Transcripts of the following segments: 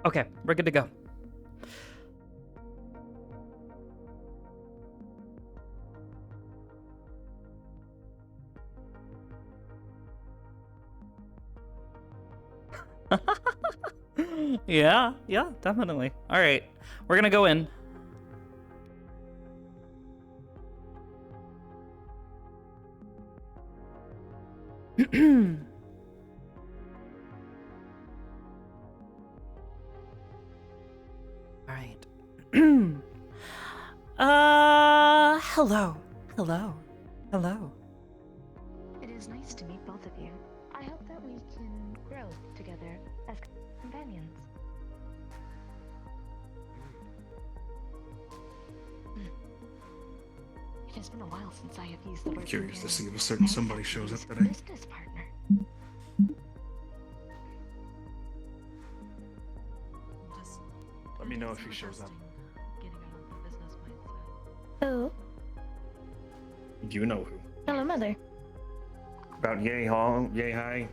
Okay, we're good to go. Yeah, definitely. All right, we're gonna go in. All right. Hello. It is nice to meet both of you. I hope that we can grow together as companions. It has been a while since I have used the word Curious to see companion. if a certain Many somebody have shows up used today. business partner. Let me know if he shows up. Who? You know who. Hello, Mother. About yay high,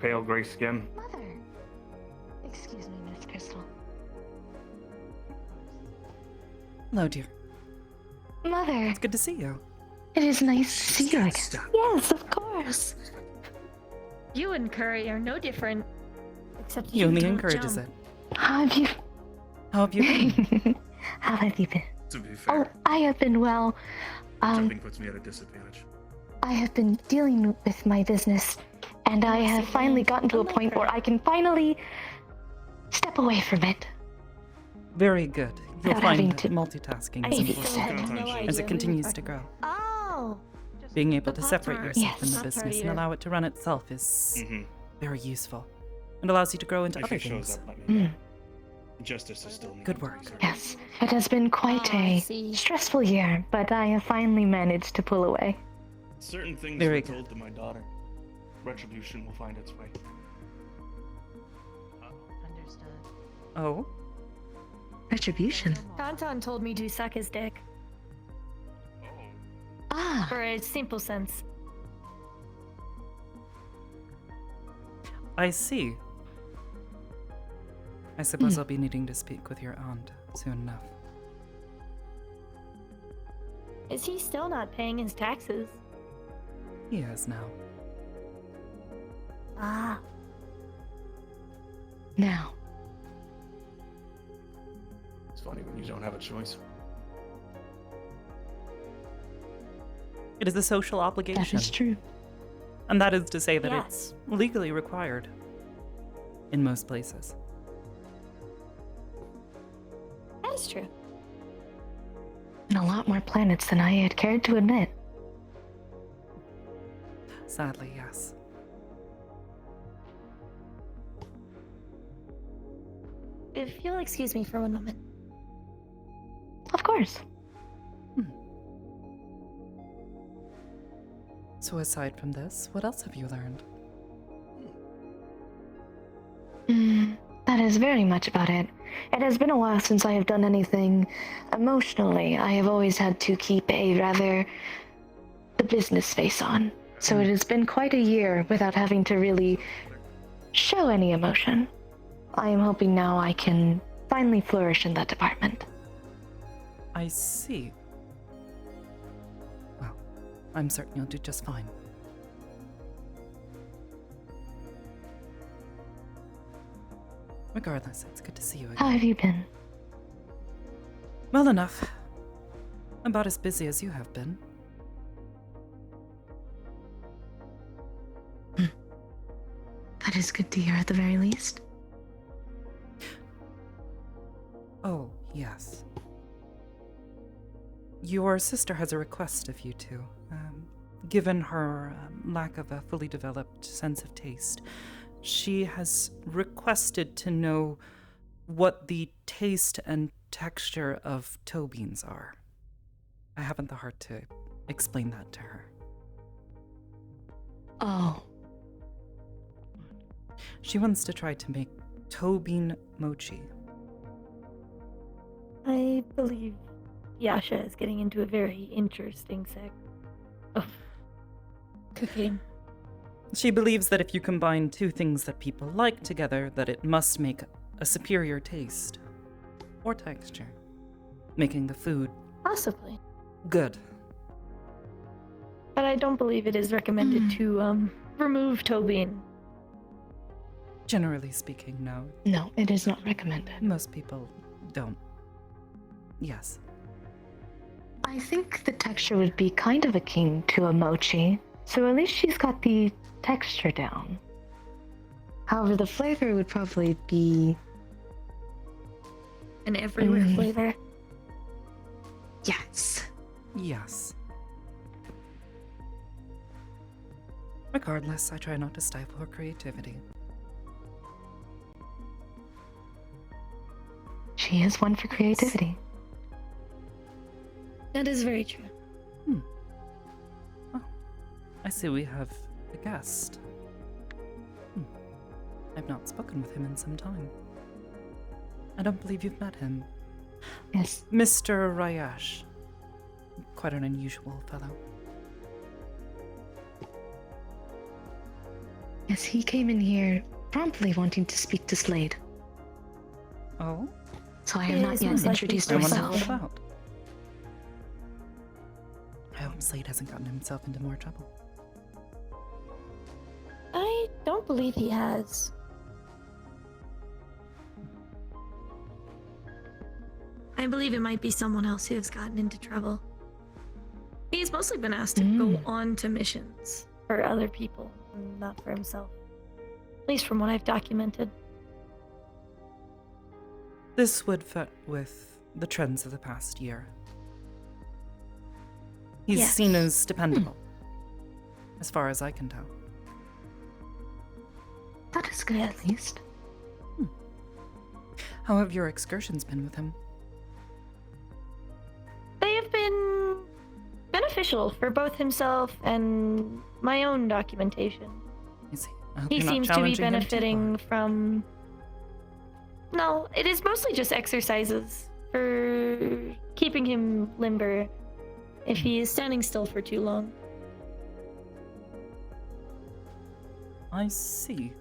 pale gray skin. Mother. Excuse me, Miss Crystal. Hello, dear. Mother. It's good to see you. It is nice to see you again. Stop. Yes, of course. You and Curry are no different. Except He you only don't encourages jump. it. How have you... How have you been? How have you been? To be Oh, fair, I have been well. jumping puts me at a disadvantage. I have been dealing with my business, and I have finally gotten to a point where I can finally step away from it. Very good. You'll Without find having that to multitasking I is babysit. important still had Sometimes no you- idea as it who continues you to were. grow. Oh! Being able The to separate Pop-Tart. yourself from Yes. the business Pop-Tart and eater. allow it to run itself is Mm-hmm. very useful and allows you to grow into If other he shows things. up, let me know. Mm. Justice is still needed. Good work. Yes, it has been quite Ah, I a see. stressful year, but I have finally managed to pull away. Certain things Very were good. told to my daughter. Retribution will find its way. Understood. Oh? Retribution? Tauntaun told me to suck his dick. Oh. Ah, For a simple sense. I see. I suppose I'll be needing to speak with your aunt soon enough. Is he still not paying his taxes? He is now. Ah. now. It's funny when you don't have a choice. It is a social That obligation. is true. And that is to say that Yeah. it's legally required in most places. That is true. And a lot more planets than I had cared to admit. Sadly, yes. If you'll excuse me for one moment. Of course. So aside from this, what else have you learned? That is very much about it. It has been a while since I have done anything emotionally. I have always had to keep the business face on. So it has been quite a year without having to really show any emotion. I am hoping now I can finally flourish in that department. I see. Well, I'm certain you'll do just fine. Regardless, it's good to see you How again. have you been? Well enough. About as busy as you have been. That is good to hear at the very least. Oh, yes. Your sister has a request of you two. Given her lack of a fully developed sense of taste, she has requested to know what the taste and texture of toe beans are. I haven't the heart to explain that to her. Oh, She wants to try to make toe bean mochi. I believe Yasha is getting into a very interesting sect of cooking. She believes that if you combine two things that people like together, that it must make a superior taste or texture, making the food Possibly. good. But I don't believe it is recommended to remove toe bean. Generally speaking, no. No, it is not recommended. Most people don't. Yes. I think the texture would be kind of akin to a mochi, so at least she's got the texture down. However, the flavor would probably be... An everywhere flavor. Yes. Yes. Regardless, I try not to stifle her creativity. She is one for creativity. That is very true. Oh, I see we have a guest. I've not spoken with him in some time. I don't believe you've met him. Yes. Mr. Rayash. Quite an unusual fellow. Yes, he came in here promptly wanting to speak to Slade. Oh? So I have not yet introduced I wonder myself. what about. I hope Slade hasn't gotten himself into more trouble. I don't believe he has. I believe it might be someone else who has gotten into trouble. He's mostly been asked to go on to missions for other people, not for himself. At least from what I've documented. This would fit with the trends of the past year. He's Yes. seen as dependable, as far as I can tell. That is good, at least. How have your excursions been with him? They have been beneficial for both himself and my own documentation. Is he? I hope He you're not seems to be challenging him too benefiting hard. from... No, it is mostly just exercises for keeping him limber if he is standing still for too long. I see.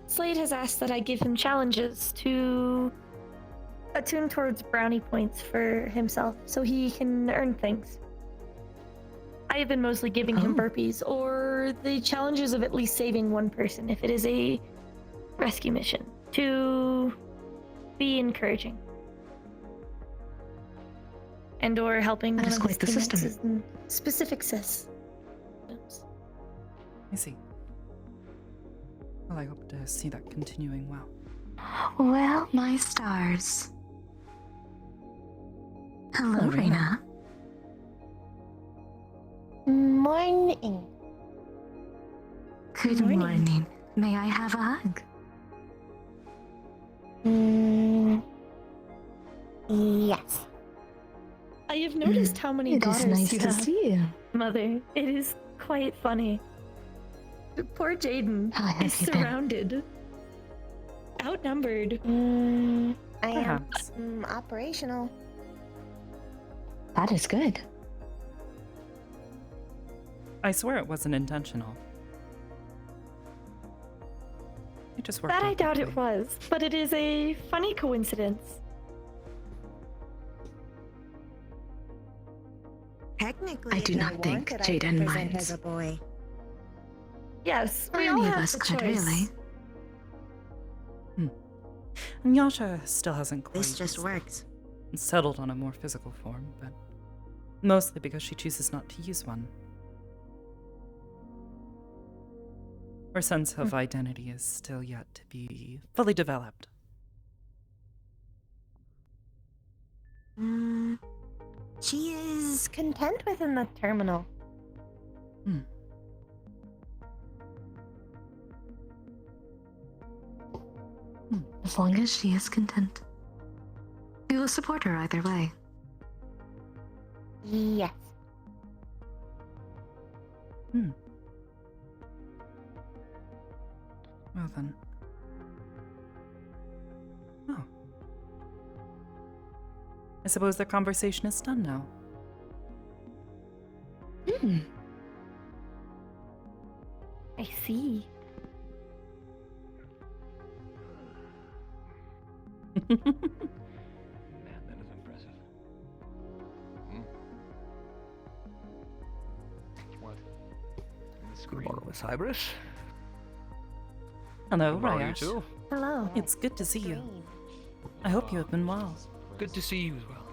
Slade has asked that I give him challenges to attune towards brownie points for himself so he can earn things. I have been mostly giving him burpees or the challenges of at least saving one person if it is a rescue mission to be encouraging. And or helping That one is of quite the his system. teammates in specific systems. I see. Well, I hope to see that continuing well. Well, my stars. Hello, Hello, Reina. Morning. Good Morning. morning. May I have a hug? Yes. I have noticed how many It daughters is nice you to have, see you. Mother. It is quite funny. Poor Jaden How have is you been? surrounded, outnumbered. I am Perhaps. operational. That is good. I swear it wasn't intentional. It just worked That out I doubt that it way. was, but it is a funny coincidence. Technically, I do not think Jaden minds. as a boy. Yes, we all Any of have us the could, choice. really. And Yasha still hasn't quite This just works. settled on a more physical form, but mostly because she chooses not to use one. Her sense of identity is still yet to be fully developed. She is content within the terminal. As long as she is content. We will support her either way. Yes. Well then. Oh. I suppose the conversation is done now. I see. Man, that is impressive. What? In the Good screen. morning, Miss Hybris. Hello, Good morning, you Ryash. too. Hello. It's good to see you. I hope you have been well. Good to see you as well.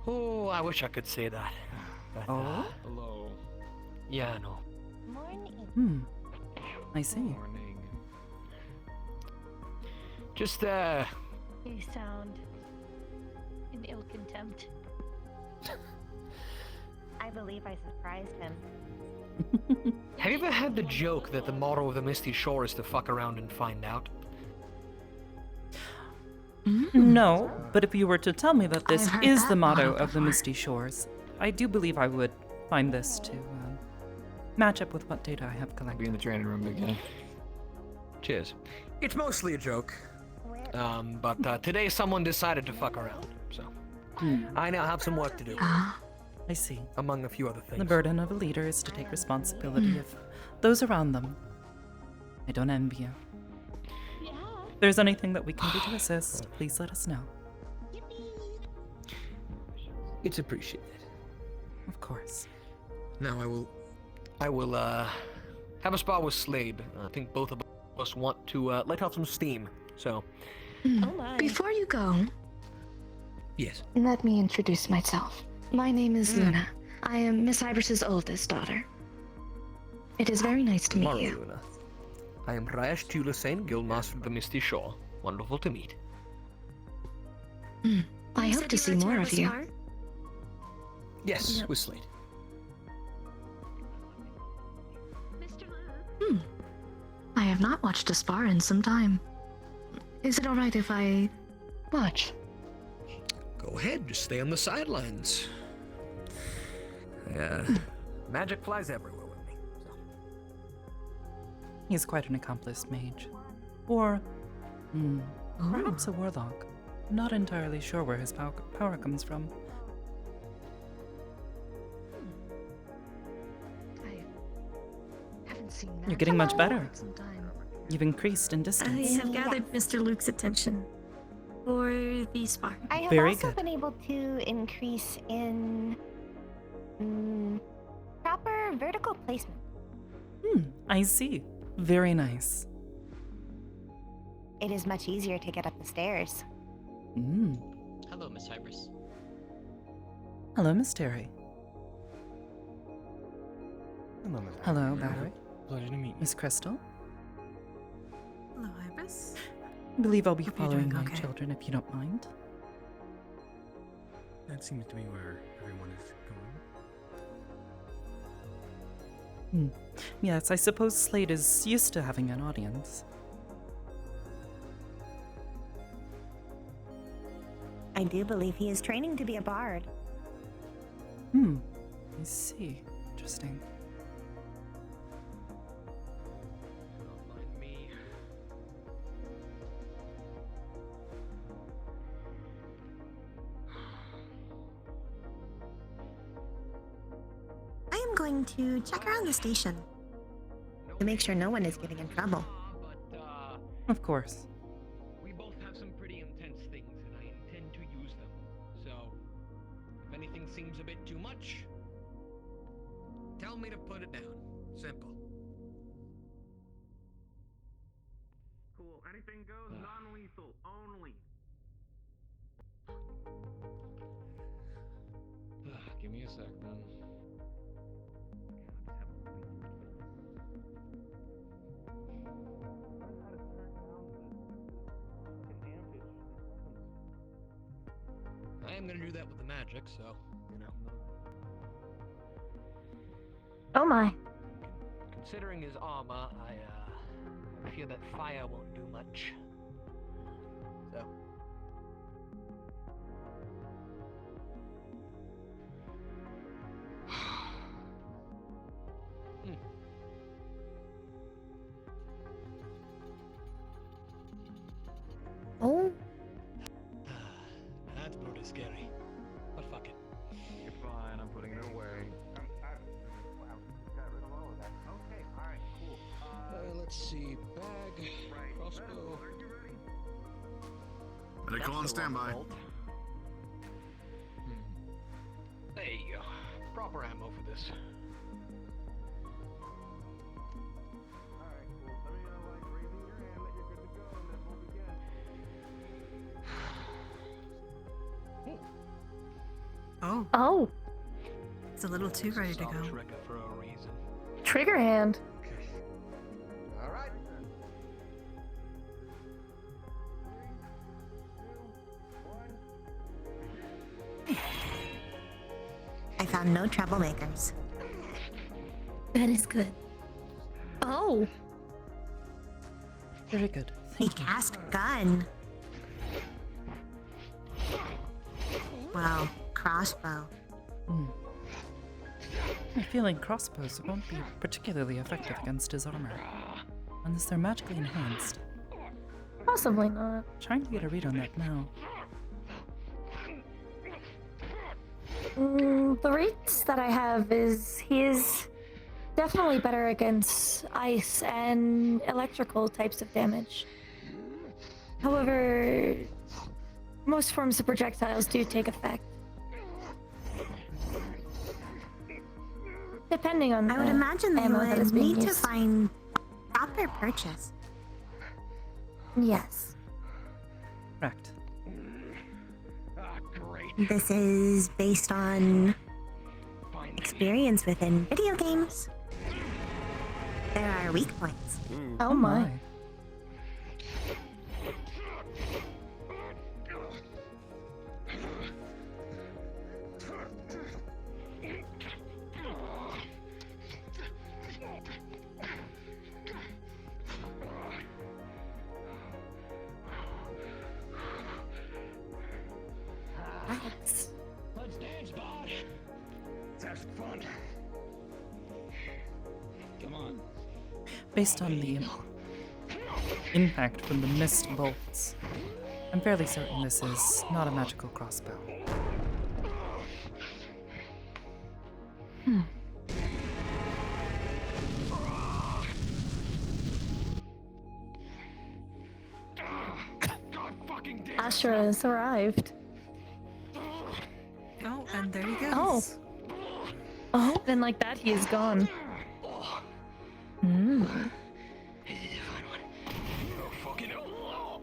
Oh, I wish I could say that. But, Oh? Hello. yeah, I know. Hmm. I see. Morning. Just, You sound in ill contempt. I believe I surprised him. have you ever heard the joke that the motto of the Misty Shore is to fuck around and find out? No, but if you were to tell me that this I've heard is that the motto motto of the before. Misty Shores, I do believe I would find this to match up with what data I have Be collected. in the training room again. Cheers. It's mostly a joke. But today someone decided to fuck around, so I now have some work to do, Ah, I see. among a few other things. The burden of a leader is to take responsibility of those around them. I don't envy you. If there's anything that we can do to assist, please let us know. It's appreciated. Of course. Now I will have a spar with Slade. I think both of us want to let off some steam. So, Oh my. before you go, yes. let me introduce myself. My name is Luna. I am Miss Hybris' oldest daughter. It is very nice to meet Tomorrow, you. Luna. I am Ryash Tulasane, Guildmaster of the Misty Shore. Wonderful to meet. I hope to see more of you. Yes, Yep. with Slade. I have not watched a spar in some time. Is it alright if I watch? Go ahead, just stay on the sidelines. Magic flies everywhere with me. So. He's quite an accomplished mage. Or, perhaps a warlock. Not entirely sure where his power comes from. I haven't seen You're getting much better. in some time. You've increased in I distance. have gathered Mr. Luke's attention for the spar. I have Very also good. been able to increase in proper vertical placement. I see. Very nice. It is much easier to get up the stairs. Hello, Miss Hybris. Hello, Miss Terry. Hello, Miss Hello, Hybris. Valerie. Pleasure to meet you. Miss Crystal. Hello, Hybris. I believe I'll be Hope you're following doing my okay. children if you don't mind. That seems to be where everyone is going. Yes, I suppose Slade is used to having an audience. I do believe he is training to be a bard. I see. Interesting. Don't mind me. I am going to check around the station to make sure no one is getting in trouble. But, Of course. we both have some pretty intense things, and I intend to use them. So, if anything seems a bit too much, tell me to put it down. Simple. Cool. Anything goes, non-lethal only. Give me a sec, then. I am gonna do that with the magic, so, you know. Oh my. Considering his armor, I fear that fire won't do much. So. Oh, That's pretty scary. But fuck it. You're fine. I'm putting it away. Wow, got rid of all of that. Okay, all right, cool. Let's see. Bag, Right. crossbow. Are you ready? Medical on standby. There you go. Proper ammo for this. Alright, cool. Let me know, like, raising your hand that you're good to go, and then we'll begin. Oh, Oh, it's a little too ready to Soft go. trigger for a reason. trigger hand. Alright. I found no troublemakers. That is good. Oh, Very good. A Thank you. cast gun. Wow, crossbow. I have a feeling crossbows won't be particularly effective against his armor, unless they're magically enhanced. possibly not. Trying to get a read on that now. The rates that I have is he is definitely better against ice and electrical types of damage. However, most forms of projectiles do take effect. Depending on I would the imagine they ammo that is would being need to used. find proper purchase. Yes. Correct. Ah, great. This is based on Finally. experience within video games. There are weak points. Oh my. Let's dance, bud. Let's have some fun. Come on. Based on the impact from the missed bolts, I'm fairly certain this is not a magical crossbow. God fucking damn. Astra has arrived. Oh, and there he goes. Oh. Oh, then like that he is gone. Oh, fucking hell.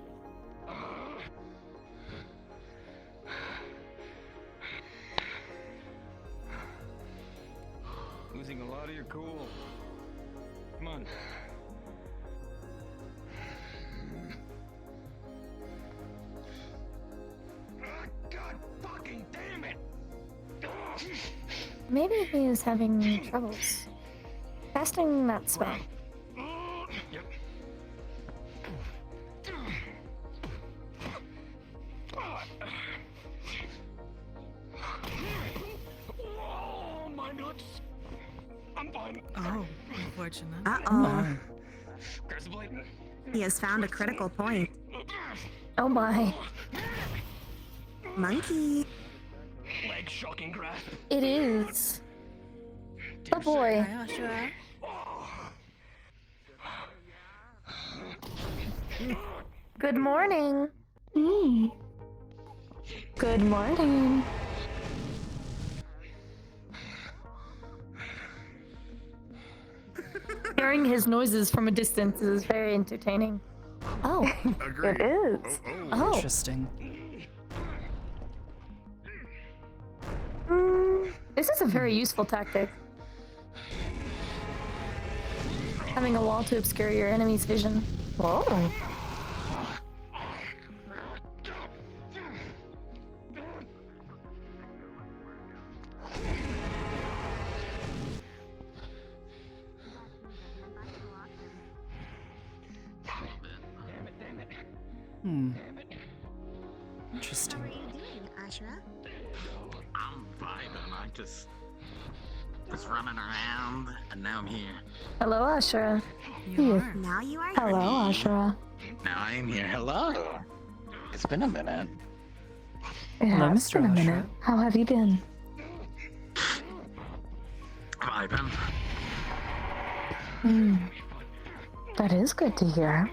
Losing a lot of your cool. Come on. God fucking damn it! Maybe he is having troubles casting that spell. Yep. Oh, my nuts! I'm fine. Oh, unfortunate. Uh-oh. Grab the blade. He has found a critical point. Oh my. Monkey. Leg shocking grasp. It is. Oh boy. Hi, Ashura. Good morning. Good morning. Hearing his noises from a distance is very entertaining. Oh, Agreed. it is. Oh, Interesting. This is a very useful tactic. Having a wall to obscure your enemy's vision. Whoa. Interesting. What are you doing, Ashura? I'm vibing. I'm just running around, and now I'm here. Hello, Ashura. You are. Now you are Hello, Ashura. Now I'm here. Hello. It's been a minute. It Hello, has Mr. been a Ashura. minute. How have you been? Vibing. That is good to hear.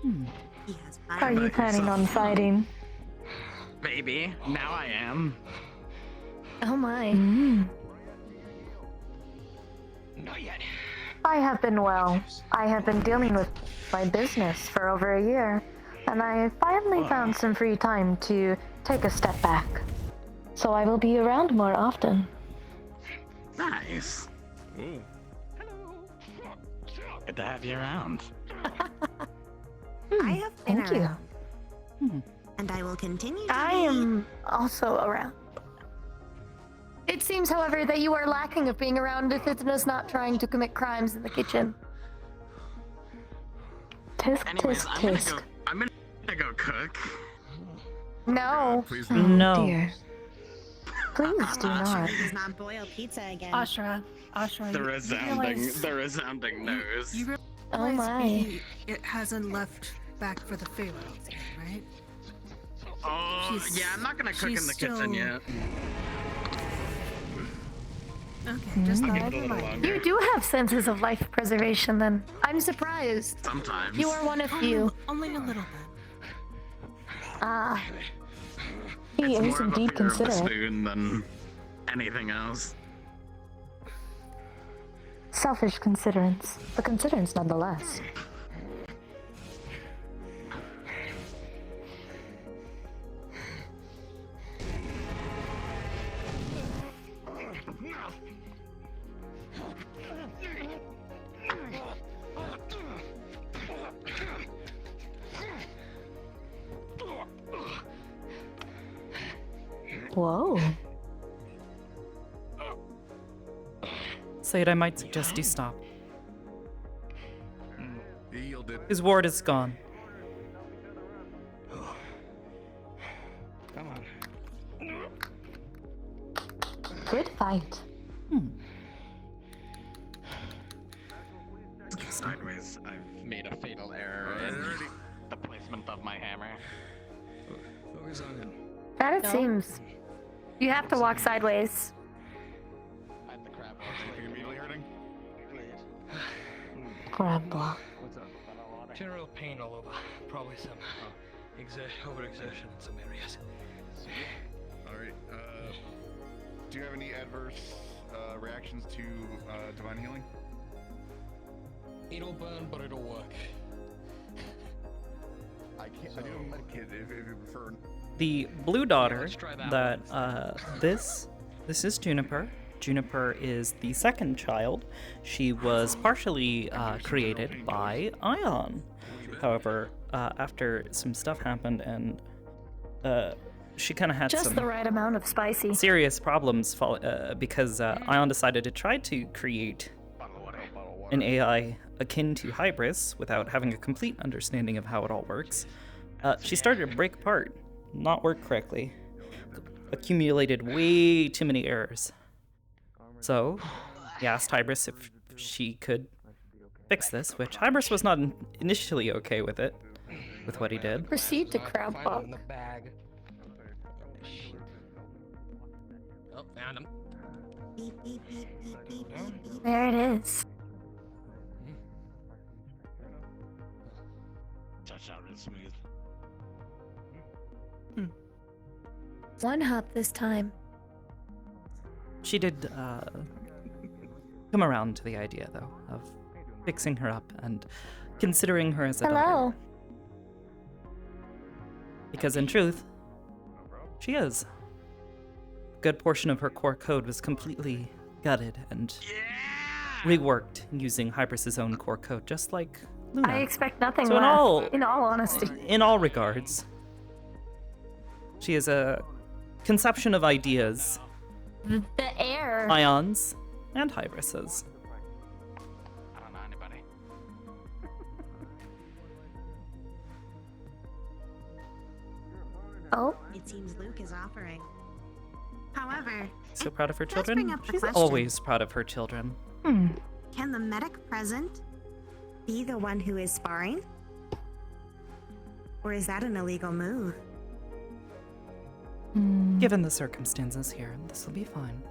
He has Are you planning on fighting? Baby, now I am. Oh my. Not yet. I have been well. I have been dealing with my business for over a year, and I finally found some free time to take a step back. So I will be around more often. Nice. Hello. Good to have you around. I have been Thank you. around. And I will continue to I be. am also around. It seems, however, that you are lacking of being around if it is not trying to commit crimes in the kitchen. Tisk, Anyways, tisk, I'm gonna go cook. No. Please Oh, No. dear. Please do not. He does not boil pizza again. Ashra, The resounding nose. You realize Oh my. it hasn't left back for the Pharaohs yet, right? Oh, She's- yeah, I'm not gonna cook in she's the kitchen still- yet. Okay, just I'll thought. give it a little longer. You do have senses of life preservation, then. I'm surprised. Sometimes. You are one of few. Only a little bit. Ah. He It's is more of a indeed fear of the considerate. spoon than anything else. Selfish considerance, but considerance nonetheless. Whoa. Said I might suggest you stop. He yielded. His ward is gone. Come on. Good fight. Sideways, I've made a fatal error in the placement of my hammer. Focus on him. That it seems. You have to walk sideways. I had the crab Anything immediately hurting? Grab block. What's up? General pain all over. Probably some overexertion in some areas. Alright, do you have any adverse reactions to divine healing? It'll burn, but it'll work. I do have a medkit if you prefer. The blue daughter let's try that that this is Juniper. Juniper is the second child. She was partially created by Ion. However, after some stuff happened and she kind of had Just some the right amount of spicy. serious problems because Ion decided to try to create an AI akin to Hybris without having a complete understanding of how it all works. She started to break apart, not work correctly, accumulated way too many errors. So he asked Hybris if she could fix this, which Hybris was not initially okay with it, with what he did. Proceed to crab Find walk. him in the bag. Oh, found him. Beep, beep, beep, beep, beep, beep, beep. There it is. Touch out real smooth. One hop this time. She did come around to the idea, though, of fixing her up and considering her as a daughter. Hello. Because in truth, she is. A good portion of her core code was completely gutted and reworked using Hybris' own core code, just like Luna. I expect nothing So less. In all honesty. in all regards, she is a conception of ideas, The air. Ion's, and Hybris's. I don't know anybody. Oh. It seems Luke is offering. However, So proud of her does bring children? up the She's question. always proud of her children. can the medic present be the one who is sparring? Or is that an illegal move? Given the circumstances here, this will be fine.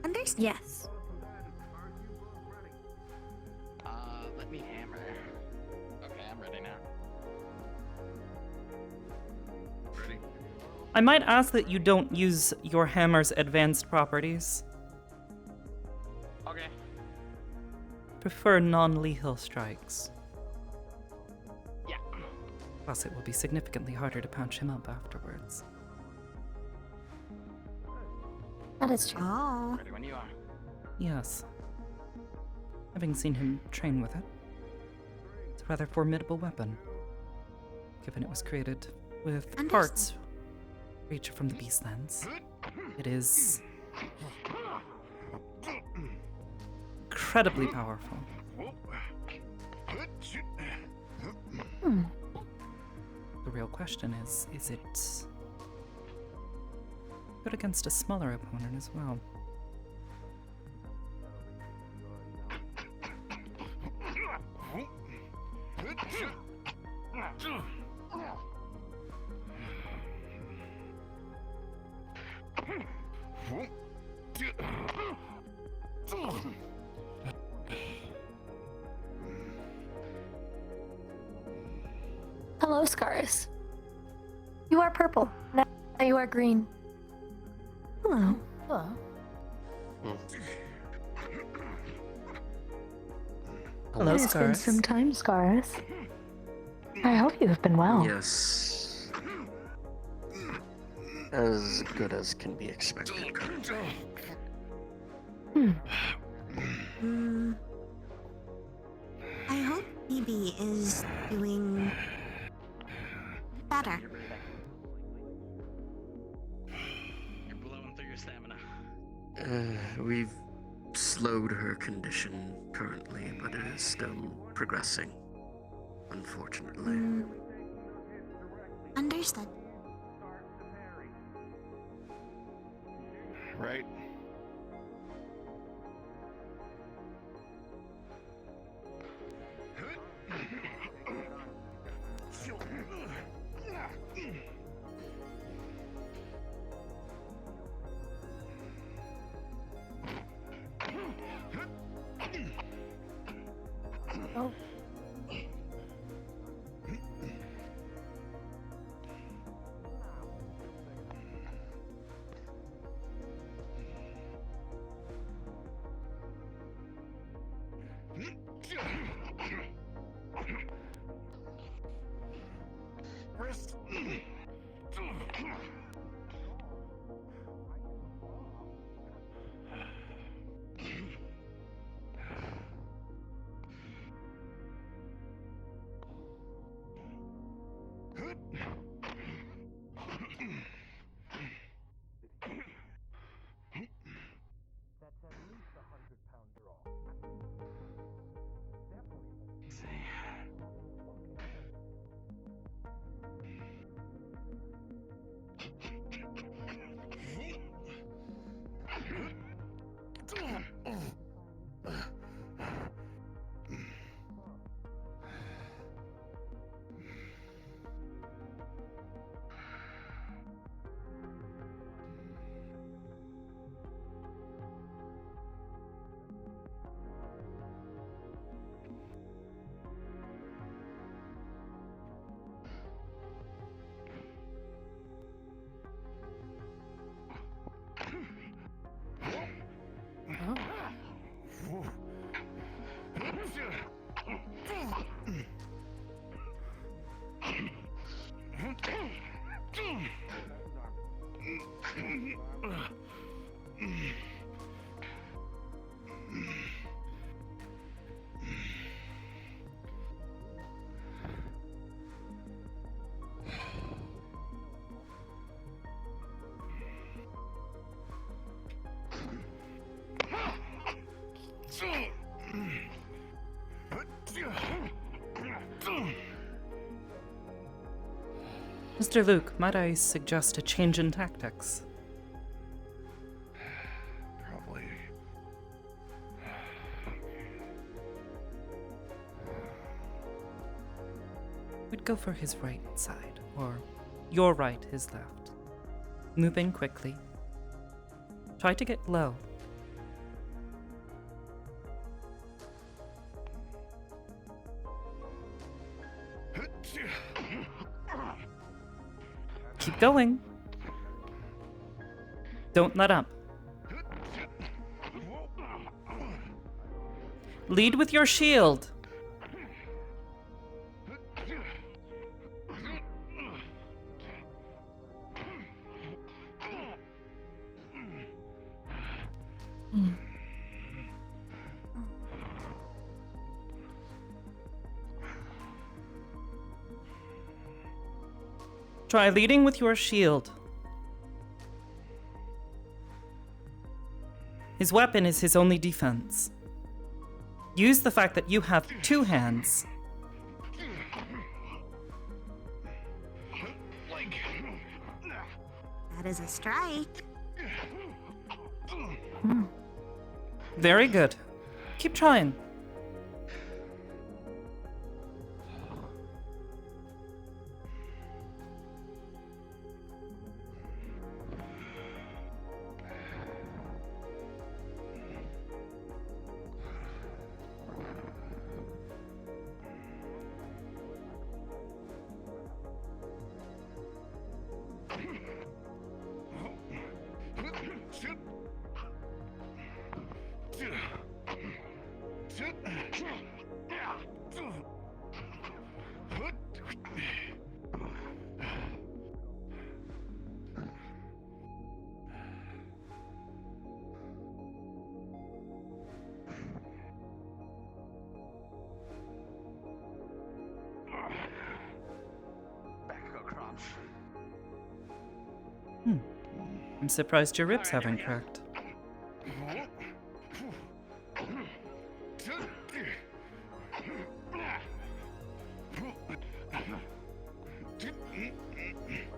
Understand? Yes. Let me hammer. I might ask that you don't use your hammer's advanced properties. Okay. Prefer non-lethal strikes. Yeah. Plus, it will be significantly harder to punch him up afterwards. That is true. Oh. Ready when you are. Yes. Having seen him train with it, it's a rather formidable weapon, given it was created with Understood. parts reach from the Beastlands. It is incredibly powerful. The real question is it good against a smaller opponent as well? Hello, Scarus. You are purple. Now you are green. Hello. Hello. Hello, It's been Scarus. some time, Scarus. I hope you have been well. Yes. As good as can be expected currently. I hope BB is doing better. You're blowing through your stamina. We've slowed her condition currently, but it is still progressing, unfortunately. Understood. Right. Oh. Mr. Luke, might I suggest a change in tactics? Probably. We'd go for his right side, or your right, his left. Move in quickly. Try to get low. Keep going. Don't let up. Lead with your shield. Try leading with your shield. His weapon is his only defense. Use the fact that you have two hands. That is a strike. Very good. Keep trying. I'm surprised your ribs haven't cracked.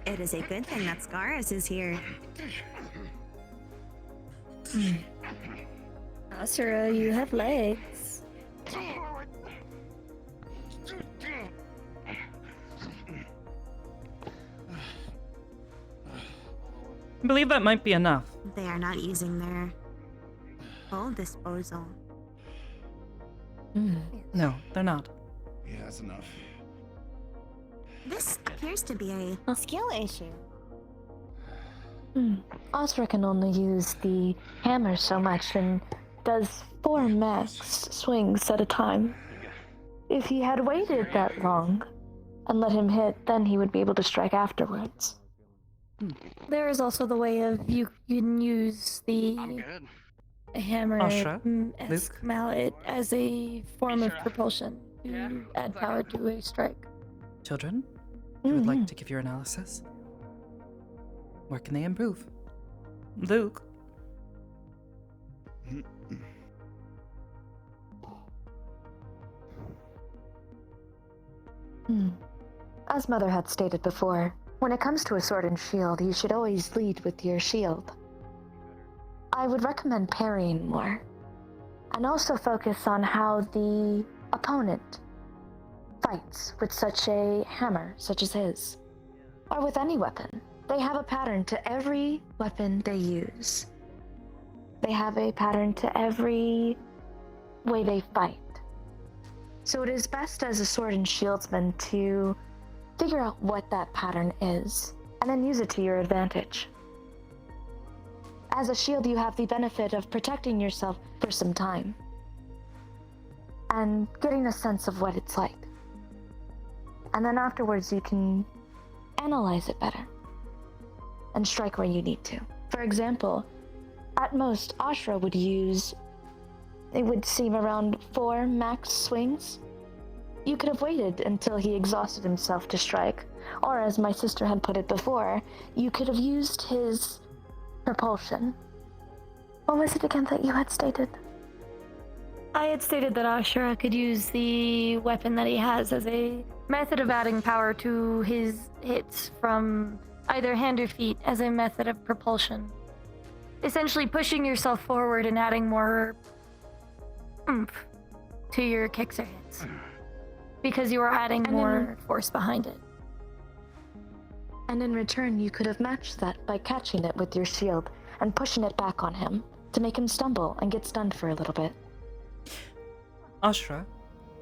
It is a good thing that Scaris is here. Asura, you have legs. I believe that might be enough. They are not using their full disposal. No, they're not. Yeah, that's enough. This appears to be a skill issue. Asura can only use the hammer so much and does 4 max swings at a time. If he had waited that long and let him hit, then he would be able to strike afterwards. There is also the way of you can use the hammer Ashra, esque mallet as a form of propulsion to add power to a strike. Children, you would like to give your analysis? Where can they improve? Luke? As Mother had stated before, when it comes to a sword and shield, you should always lead with your shield. I would recommend parrying more, and also focus on how the opponent fights with such a hammer, such as his, or with any weapon. They have a pattern to every weapon they use. They have a pattern to every way they fight. So it is best as a sword and shieldsman to figure out what that pattern is, and then use it to your advantage. As a shield, you have the benefit of protecting yourself for some time, and getting a sense of what it's like. And then afterwards, you can analyze it better, and strike where you need to. For example, at most, Ashra would use, it would seem, around 4 max swings. You could have waited until he exhausted himself to strike, or as my sister had put it before, you could have used his propulsion. What was it again that you had stated? I had stated that Ashura could use the weapon that he has as a method of adding power to his hits from either hand or feet as a method of propulsion. Essentially pushing yourself forward and adding more oomph to your kicks or hits. Because you are adding more force behind it. And in return, you could have matched that by catching it with your shield and pushing it back on him to make him stumble and get stunned for a little bit. Ashra,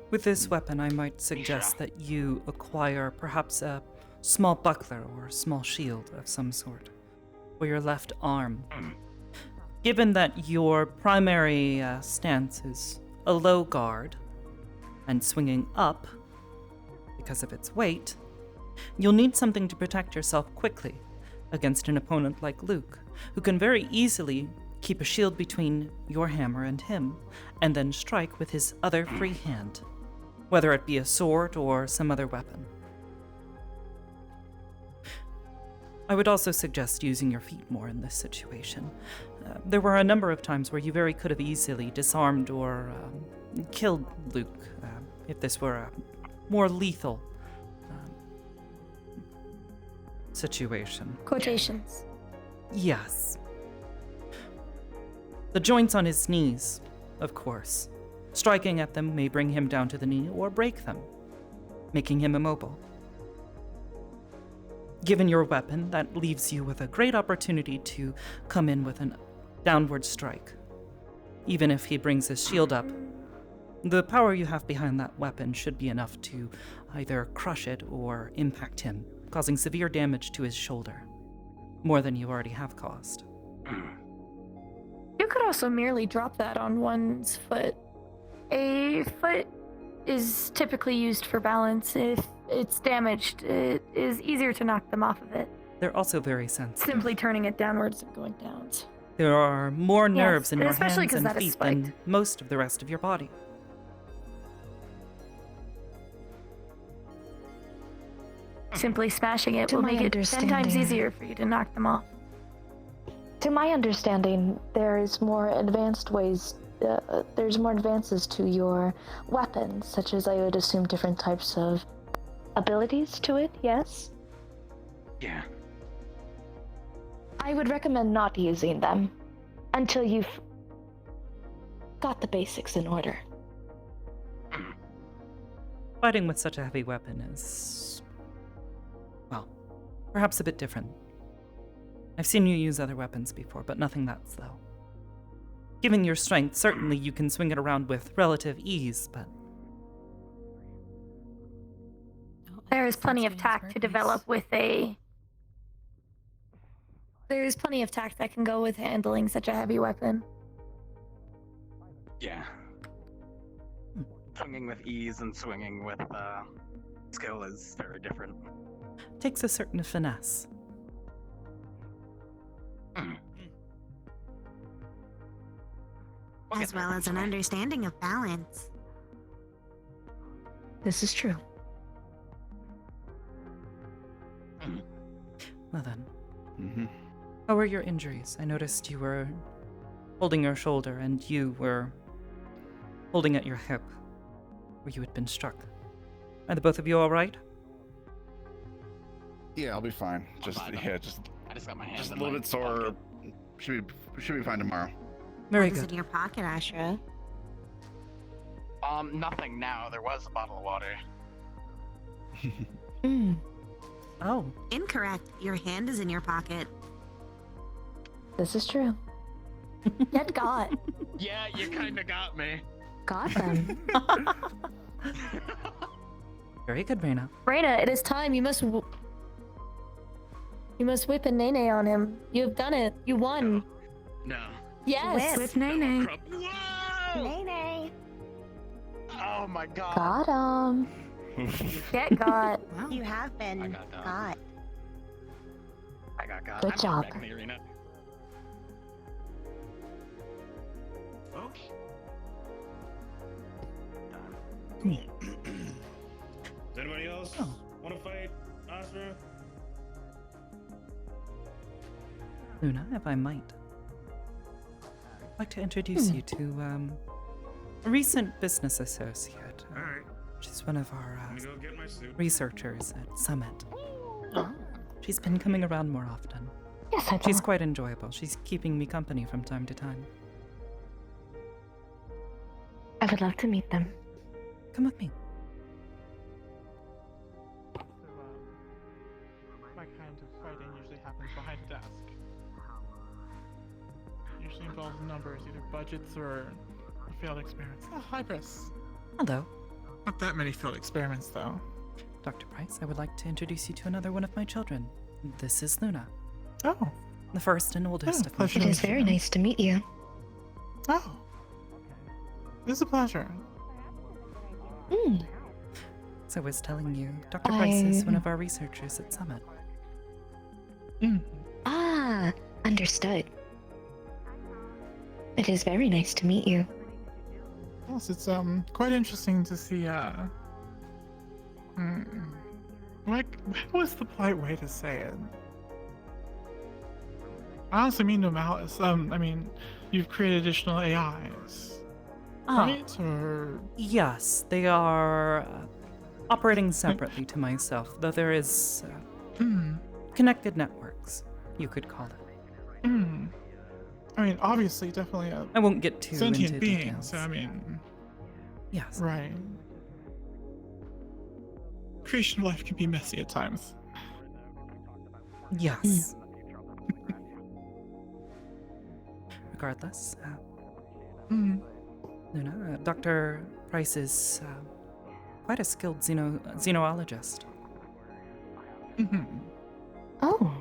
with this weapon, I might suggest that you acquire perhaps a small buckler or a small shield of some sort. or your left arm. Given that your primary stance is a low guard and swinging up because of its weight, you'll need something to protect yourself quickly against an opponent like Luke, who can very easily keep a shield between your hammer and him, and then strike with his other free hand, whether it be a sword or some other weapon. I would also suggest using your feet more in this situation. There were a number of times where you very could have easily disarmed or killed Luke if this were a more lethal situation. Quotations. Yes. The joints on his knees, of course. Striking at them may bring him down to the knee or break them, making him immobile. Given your weapon, that leaves you with a great opportunity to come in with a downward strike. Even if he brings his shield up, the power you have behind that weapon should be enough to either crush it or impact him, causing severe damage to his shoulder, more than you already have caused. You could also merely drop that on one's foot. A foot is typically used for balance. If it's damaged, it is easier to knock them off of it. They're also very sensitive. Simply turning it downwards and going down. There are more nerves in your especially hands 'cause and that is feet than spiked. most of the rest of your body. Simply smashing it To will my make it 10 times understanding- easier for you to knock them off. To my understanding, there's more advances to your weapons, such as I would assume different types of abilities to it, yes? Yeah. I would recommend not using them until you've got the basics in order. Fighting with such a heavy weapon is, well, perhaps a bit different. I've seen you use other weapons before, but nothing that slow. Given your strength, certainly you can swing it around with relative ease, but There is plenty of tact to develop with a... There's plenty of tact that can go with handling such a heavy weapon. Yeah. Swinging with ease and swinging with skill is very different. takes a certain finesse. As well as an understanding of balance. This is true. Well then. How were your injuries? I noticed you were holding your shoulder and you were holding at your hip where you had been struck. Are the both of you all right? Yeah, I'll be fine. Just I just got my hand just a in little my bit sore. Should be fine tomorrow. Very What is good. in your pocket, Ashra? Nothing now. There was a bottle of water. Oh. Incorrect. Your hand is in your pocket. This is true. Get got. Yeah, you kinda got me. Got them. Very good, Reyna. Reyna, it is time. You must whip a nene on him. You have done it. You won. No. Yes. Whip Nene. Whoa! Nene. Oh my god. Got 'em. Get got. Well, you have been I got that. got. I got got. Good I'm job. back in the arena. Cool. Does anybody else want to fight Astra? Luna, if I might, I'd like to introduce you to a recent business associate. Alright. She's one of our Let me go get my suit. researchers at Summit. She's been coming around more often. Yes, I She's thought. quite enjoyable. She's keeping me company from time to time. I would love to meet them. Come with me. My kind of fighting usually happens behind a desk. Usually involves numbers, either budgets or failed experiments. Oh, Hybris. Hello. Not that many failed experiments, though. Dr. Price, I would like to introduce you to another one of my children. This is Luna. Oh, The first and oldest of my pleasure. It is very nice to meet you. Oh. It's a pleasure. As I was telling you, Dr. Price is one of our researchers at Summit. Ah, understood. It is very nice to meet you. Yes, it's quite interesting to see like, what was the polite way to say it? I honestly mean no malice. I mean, you've created additional AIs, right? Or Yes, they are operating separately to myself, though there is connected networks, you could call it. I mean, obviously, definitely a I won't get too sentient into being. details. So I mean, yes, right. Creation of life can be messy at times. Yes. Regardless, Luna, Dr. Price is quite a skilled xenologist. Oh.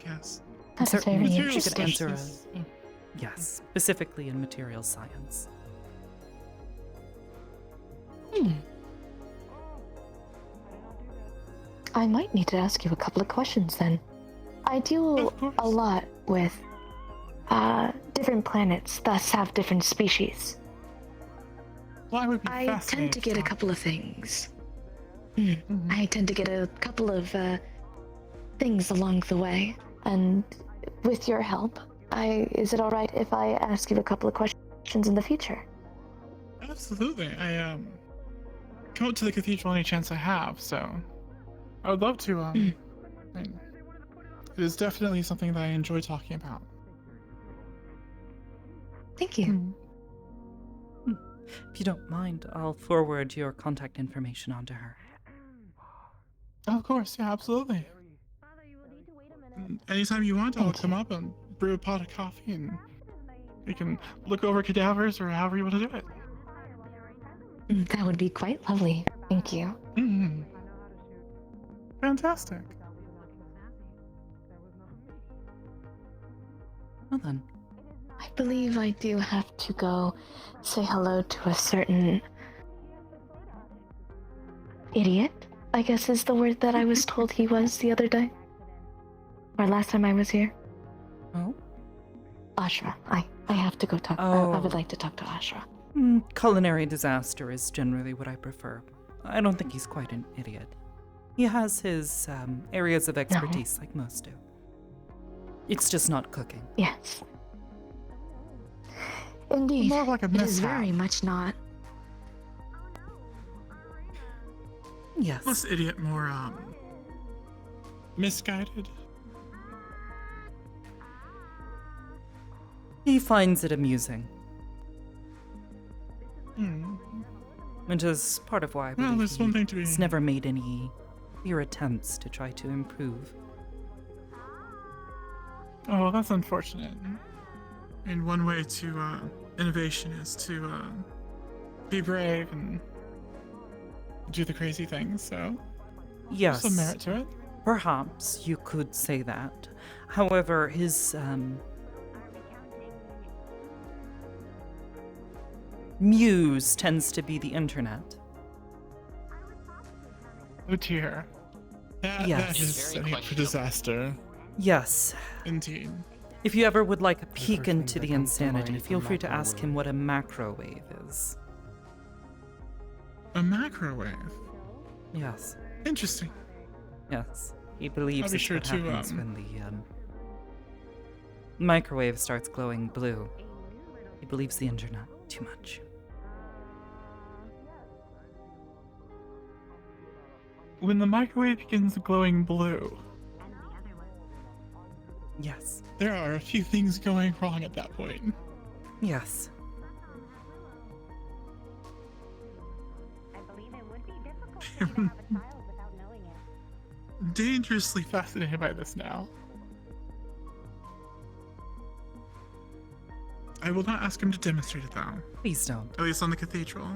Yes. That's Certainly, very she interesting. could answer yes, specifically in materials science. I might need to ask you a couple of questions then. I deal a lot with different planets, thus have different species. Well, I would be I tend to get a couple of things. I tend to get a couple of things along the way, and with your help, is it all right if I ask you a couple of questions in the future? Absolutely. I come up to the cathedral any chance I have, so I would love to. I mean, it is definitely something that I enjoy talking about. Thank you. If you don't mind, I'll forward your contact information onto her. Of course, yeah, absolutely. Anytime you want, I'll come up and brew a pot of coffee, and we can look over cadavers or however you want to do it. That would be quite lovely. Thank you. Fantastic. Well then. I believe I do have to go say hello to a certain idiot, I guess is the word that I was told he was the other day. Or last time I was here. Oh? Ashra. I have to go talk. I would like to talk to Ashra. Culinary disaster is generally what I prefer. I don't think he's quite an idiot. He has his areas of expertise like most do. It's just not cooking. Yes. Indeed. More like a it is mishap. very much not. Yes. Less idiot, more misguided. He finds it amusing. Which is part of why I believe there's one thing to be... he's never made any clear attempts to try to improve. Oh, that's unfortunate. And one way to innovation is to be brave and do the crazy things, so Yes. there's some merit to it. Perhaps you could say that. However, his muse tends to be the internet. Oh dear. That is setting up for disaster. Yes. Indeed. If you ever would like a peek into the insanity, feel free to ask him what a macrowave is. A macrowave? Yes. Interesting. Yes. He believes I'll be it's sure what to, happens when the microwave starts glowing blue. He believes the internet too much. When the microwave begins glowing blue, yes, there are a few things going wrong at that point. Yes. Dangerously fascinated by this now. I will not ask him to demonstrate it though. Please don't. At least on the cathedral.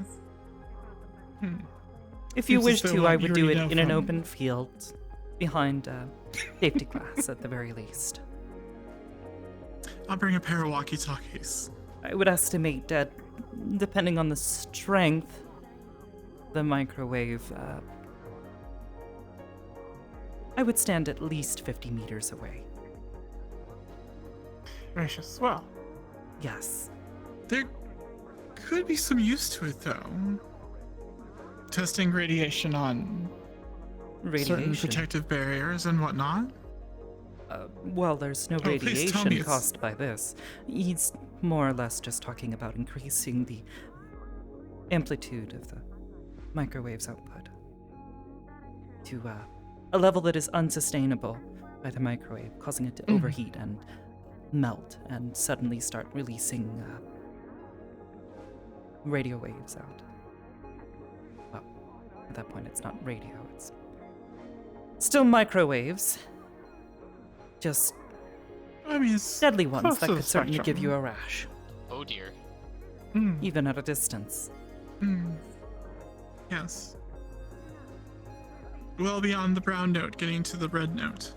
If you Seems wish as though to, I you would do already it know in an from- open field, behind safety glass at the very least. I'll bring a pair of walkie-talkies. I would estimate that, depending on the strength, the microwave, I would stand at least 50 meters away. Gracious. Well, Yes. there could be some use to it, though. Testing radiation on certain Radiation. protective barriers and whatnot. Well, there's no please tell me radiation it's- caused by this. He's more or less just talking about increasing the amplitude of the microwave's output to a level that is unsustainable by the microwave, causing it to overheat and melt and suddenly start releasing radio waves out. Well, at that point, it's not radio, it's still microwaves. Just I mean, it's deadly ones close that to could the certainly give spectrum. you a rash, Oh dear. even at a distance. Yes. Well beyond the brown note, getting to the red note.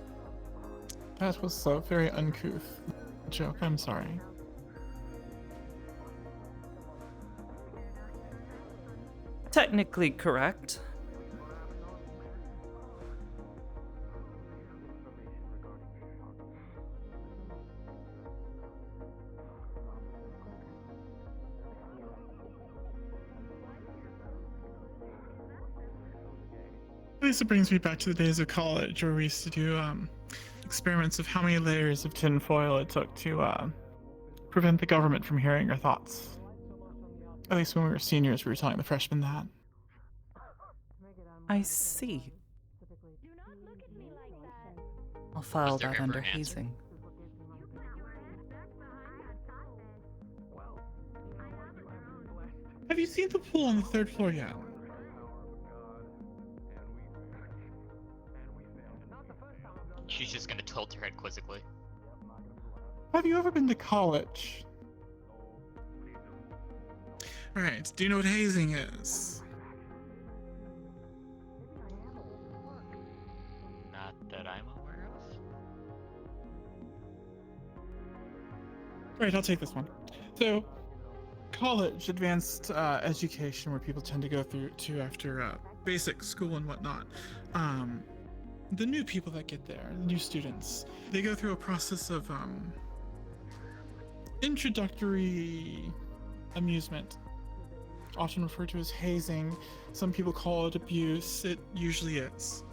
That was a very uncouth joke. I'm sorry. Technically correct. At least it brings me back to the days of college where we used to do experiments of how many layers of tinfoil it took to prevent the government from hearing our thoughts. At least when we were seniors, we were telling the freshmen that. I see. I'll file Was there that ever under an answer? hazing. Have you seen the pool on the third floor yet? She's just gonna tilt her head quizzically. Have you ever been to college? Alright, do you know what hazing is? Not that I'm aware of. Right, I'll take this one. So, college, advanced education, where people tend to go through to after basic school and whatnot. The new people that get there, the new students, they go through a process of introductory amusement, often referred to as hazing. Some people call it abuse. It usually is.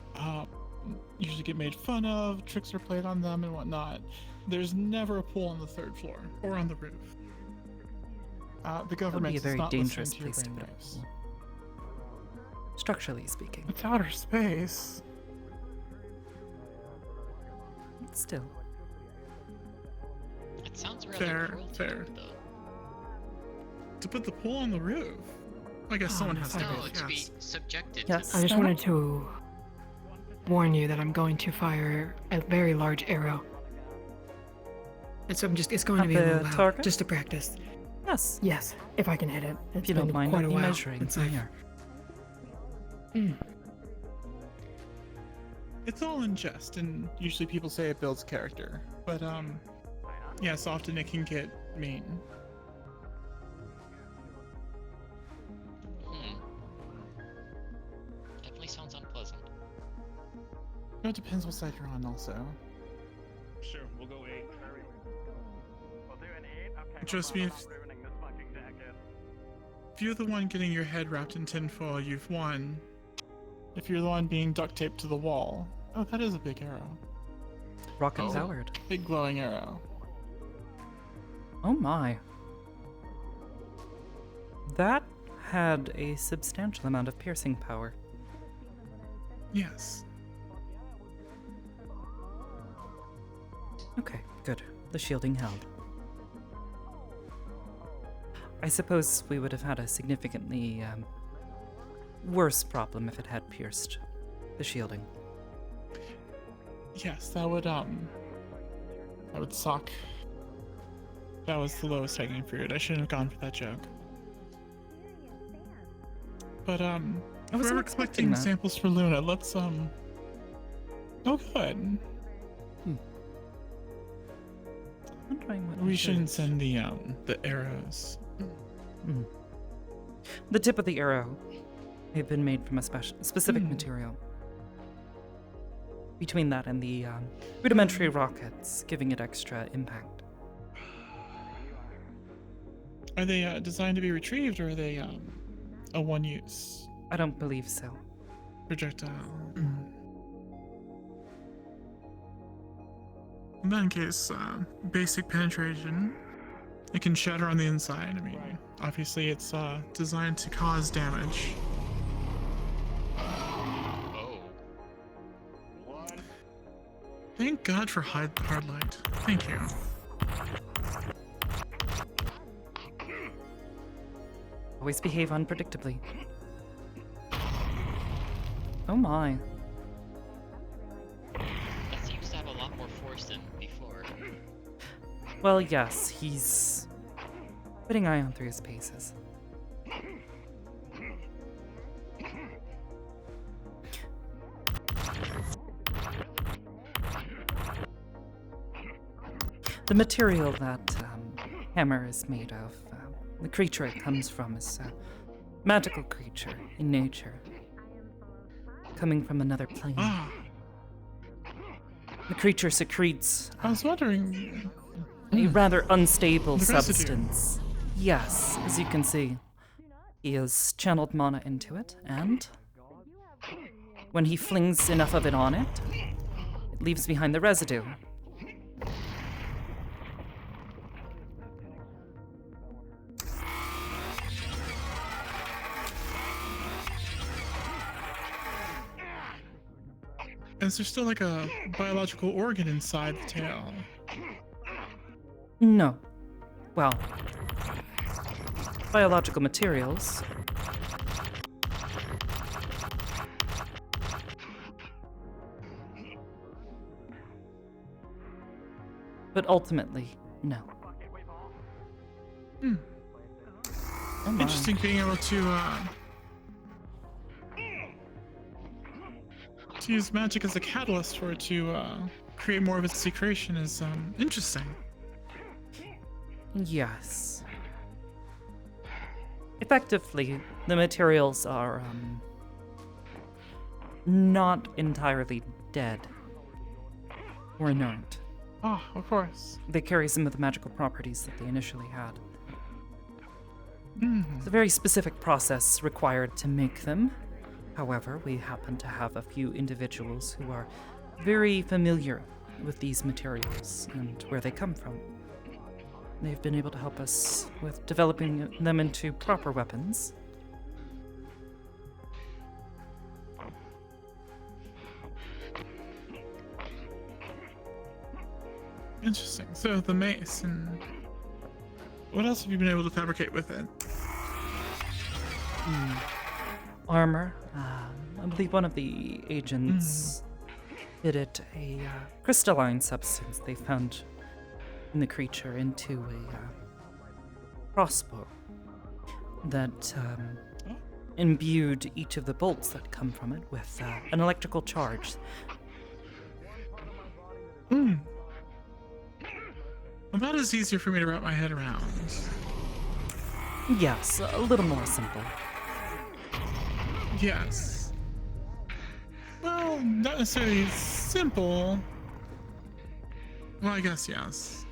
Usually get made fun of, tricks are played on them and whatnot. There's never a pool on the third floor or on the roof. The That would be government a is very not dangerous listening to place to your put a brainwaves. pool. Structurally speaking. It's outer space. Still. It sounds rather Fair, cruel to fair. do, though. To put the pool on the roof. I guess someone has to No, do it, to be yes. subjected Yes. to I this. just wanted to warn you that I'm going to fire a very large arrow. And so it's going At to be a the little loud, target? just to practice. Yes. Yes, if I can hit it. It's If you been don't mind quite a me while measuring since from I've- here. It's all in jest, and usually people say it builds character. But yes, often it can get mean. Definitely sounds unpleasant. It depends what side you're on, also. Sure, we'll go 8. Trust me, if you're the one getting your head wrapped in tinfoil, you've won. If you're the one being duct taped to the wall. Oh, that is a big arrow. Rocket Oh. powered. Big glowing arrow. Oh my. That had a substantial amount of piercing power. Yes. Okay, good. The shielding held. I suppose we would have had a significantly worse problem if it had pierced the shielding. Yes, that would suck. That was the lowest hanging fruit. I shouldn't have gone for that joke. But I if wasn't we're expecting collecting that. samples for Luna, let's Oh, good. Wondering what We it shouldn't is. send the arrows. Mm. The tip of the arrow had been made from a specific material. Between that and the rudimentary rockets, giving it extra impact. Are they designed to be retrieved, or are they a one-use I don't believe so. projectile? In that case, basic penetration. It can shatter on the inside. I mean, obviously it's designed to cause damage. Oh. Thank God for hard light. Thank you. Always behave unpredictably. Oh my. That seems to have a lot more force than before. Well, yes, he's putting Ion through his paces. The material that hammer is made of, the creature it comes from is a magical creature in nature, coming from another plane. The creature secretes I was wondering. a rather unstable The residue. substance. Yes, as you can see. He has channeled mana into it, and when he flings enough of it on it, it leaves behind the residue. Is there still like a biological organ inside the tail? No. Well, biological materials. But ultimately, no. Hmm. Oh my. Interesting being able to use magic as a catalyst for it to create more of its secretion is interesting. Yes. Effectively, the materials are not entirely dead or inert. Oh, of course. They carry some of the magical properties that they initially had. Mm. It's a very specific process required to make them. However, we happen to have a few individuals who are very familiar with these materials and where they come from. They've been able to help us with developing them into proper weapons. Interesting. So the mace, and what else have you been able to fabricate with it? Armor. I believe one of the agents fitted a crystalline substance they found in the creature into a crossbow that imbued each of the bolts that come from it with an electrical charge. Well, that is easier for me to wrap my head around. Yes, a little more simple. Yes. Well, not necessarily simple. Well, I guess yes.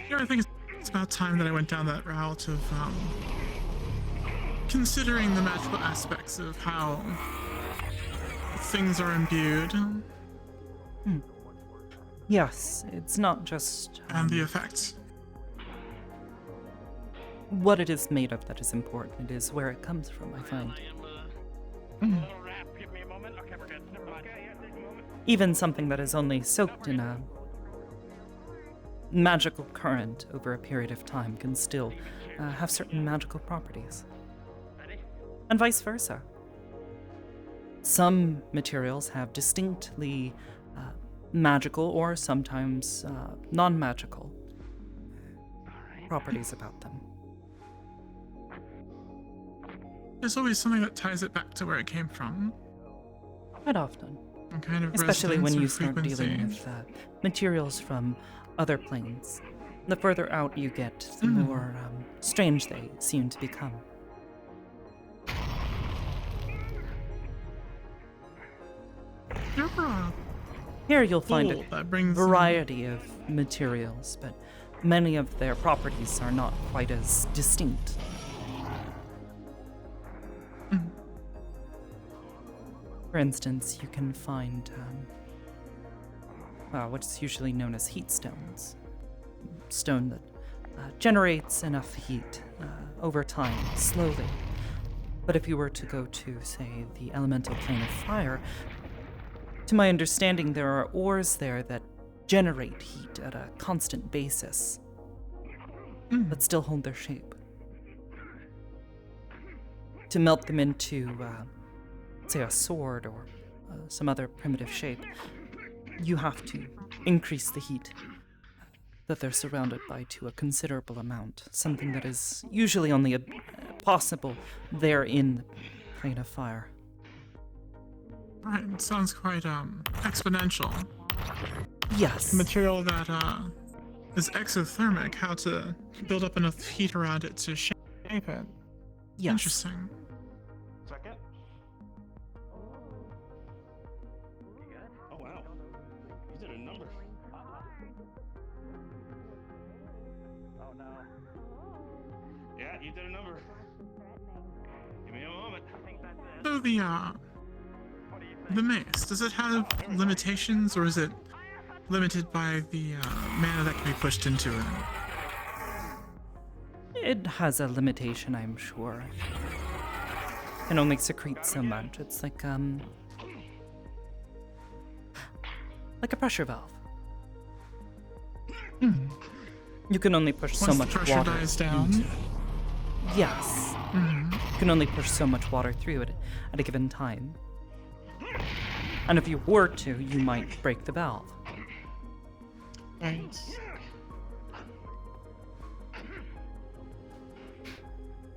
Yeah, I think it's about time that I went down that route of considering the magical aspects of how things are imbued Yes, it's not just and the effects. what it is made of that is important. It is where it comes from, I find. Even something that is only soaked in a magical current over a period of time can still have certain magical properties. And vice versa. Some materials have distinctly magical or sometimes non-magical properties about them. There's always something that ties it back to where it came from. Quite often. A kind of Especially when resonance you or start frequency. dealing with materials from other planes. The further out you get, the more strange they seem to become. Here you'll find a that brings variety of materials, but many of their properties are not quite as distinct. For instance, you can find what's usually known as heat stones. Stone that generates enough heat over time, slowly. But if you were to go to, say, the elemental plane of fire, to my understanding, there are ores there that generate heat at a constant basis, but still hold their shape. To melt them into, say, a sword or some other primitive shape, you have to increase the heat that they're surrounded by to a considerable amount, something that is usually only possible there in the plane of fire. Right, it sounds quite exponential. Yes. Material that is exothermic, how to build up enough heat around it to shape it. Yes. Interesting. Second. Oh wow. You did a number. Oh no. Yeah, you did a number. Give me a moment. So the mace, does it have limitations, or is it limited by the mana that can be pushed into it? It has a limitation, I'm sure. Can only secrete so much. It's like a pressure valve. You can only push so Once much the pressure water dies down. into- Yes. You can only push so much water through it at a given time. And if you were to, you might break the valve. Right.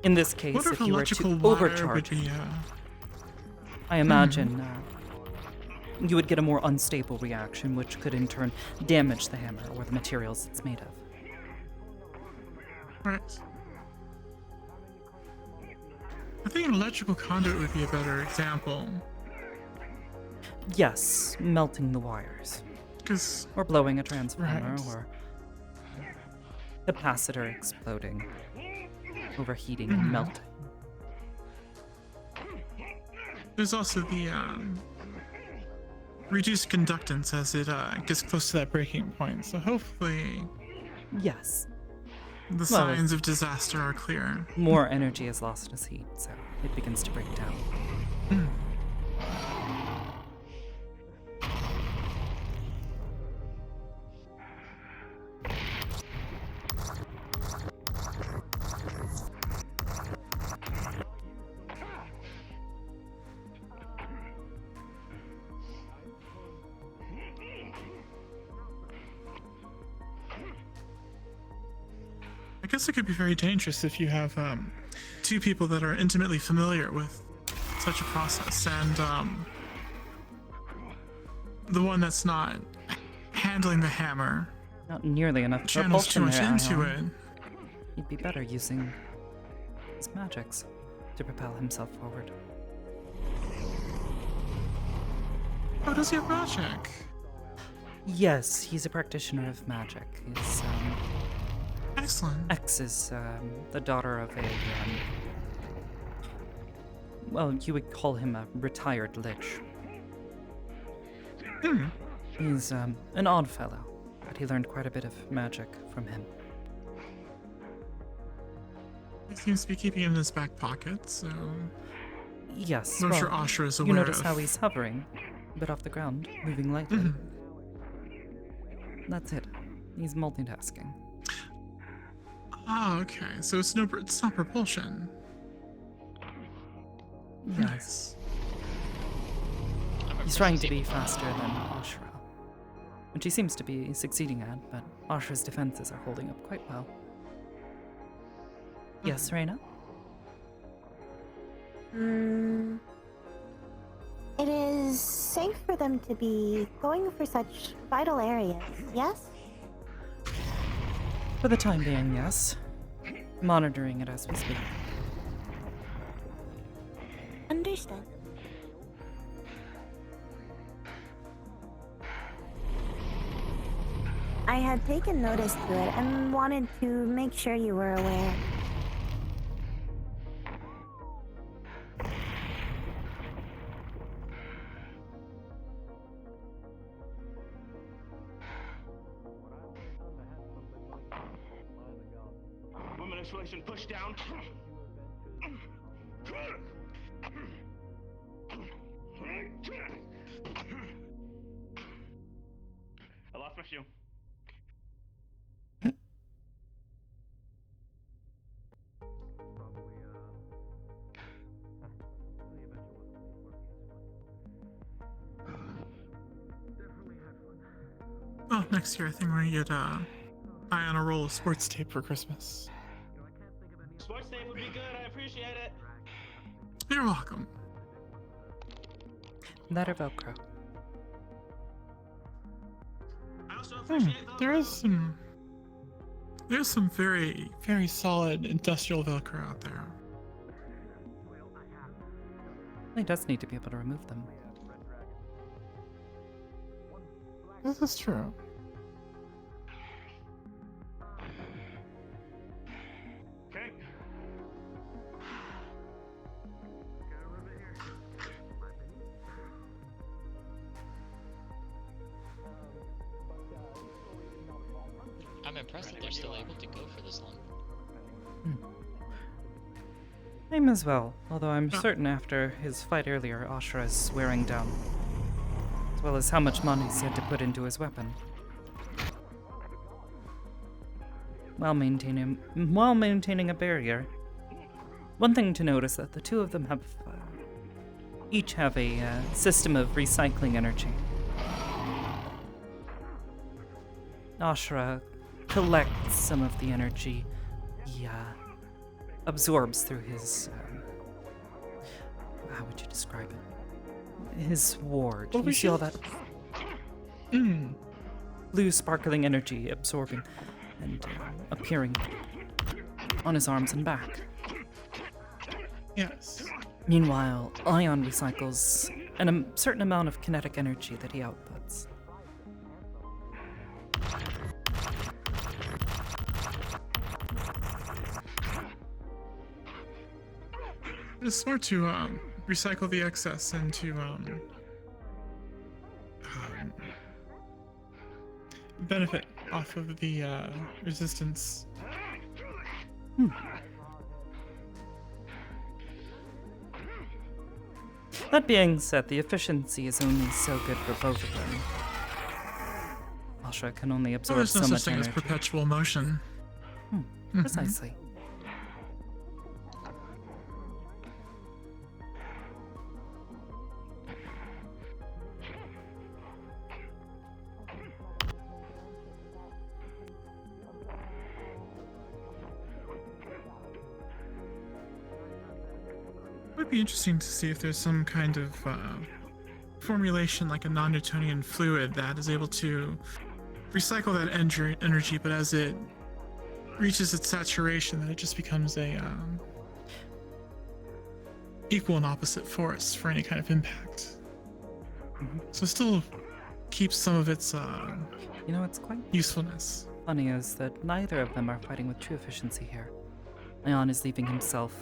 In this case, What if you were electrical to wire overcharge, would be, I imagine you would get a more unstable reaction, which could in turn damage the hammer or the materials it's made of. Right. I think an electrical conduit would be a better example. Yes, melting the wires. 'Cause or blowing a transformer, right. or capacitor exploding, overheating and melting. There's also the reduced conductance as it gets close to that breaking point. So hopefully, yes, the signs of disaster are clear. More energy is lost as heat, so it begins to break down. I guess it could be very dangerous if you have two people that are intimately familiar with such a process, and the one that's not handling the hammer Not nearly enough channels too propulsion much there, into Ion. it. He'd be better using his magics to propel himself forward. Oh, does he have magic? Yes, he's a practitioner of magic. His Excellent. ex is the daughter of a well, you would call him a retired lich. He's an odd fellow, but he learned quite a bit of magic from him. He seems to be keeping it in his back pocket, so Yes, I'm well, sure Ashra is you aware notice of. how he's hovering, a bit off the ground, moving lightly. That's it. He's multitasking. Ah, okay. So it's not propulsion. Yes. He's trying to be faster than Ashra, which he seems to be succeeding at, but Ashra's defenses are holding up quite well. Yes, Reina? It is safe for them to be going for such vital areas, yes? For the time being, yes. Monitoring it as we speak. Understood. I had taken notice to it and wanted to make sure you were aware. Women isolation push down. I lost my shoe. Oh, next year I think we're gonna get eye on a roll of sports tape for Christmas. Sports tape would be good. I appreciate it. You're welcome. That or Velcro. I also appreciate There's some very, very solid industrial Velcro out there. He does need to be able to remove them. This is true. Okay. I'm impressed that they're still able to go for this long. I'm as well, although I'm certain after his fight earlier, Ashra is wearing down. As well as how much money he's had to put into his weapon. While maintaining a barrier. One thing to note is that the two of them have each have a system of recycling energy. Ashra collects some of the energy he absorbs through his how would you describe it? His ward. You see all that blue sparkling energy absorbing and appearing on his arms and back. Yes. Meanwhile, Ion recycles a certain amount of kinetic energy that he outputs. It's smart to recycle the excess into benefit off of the resistance. That being said, the efficiency is only so good for both of them. Ashra can only absorb There's no so such much thing energy. as perpetual motion. Precisely. It would be interesting to see if there's some kind of formulation like a non-Newtonian fluid that is able to recycle that energy, but as it reaches its saturation, that it just becomes a equal and opposite force for any kind of impact. So it still keeps some of its You know, it's quite usefulness. funny is that neither of them are fighting with true efficiency here. Ion is leaving himself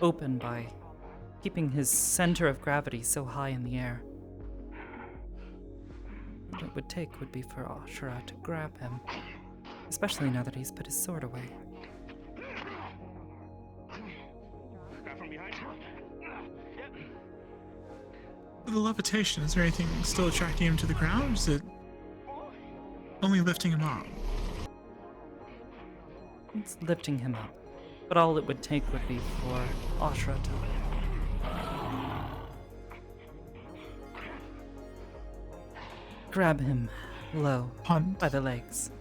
open by keeping his center of gravity so high in the air. What it would take would be for Ashra to grab him, especially now that he's put his sword away. Grab from behind. Yep. For the levitation, is there anything still attracting him to the ground, or is it only lifting him up? It's lifting him up, but all it would take would be for Ashra to grab him low Hunt. by the legs,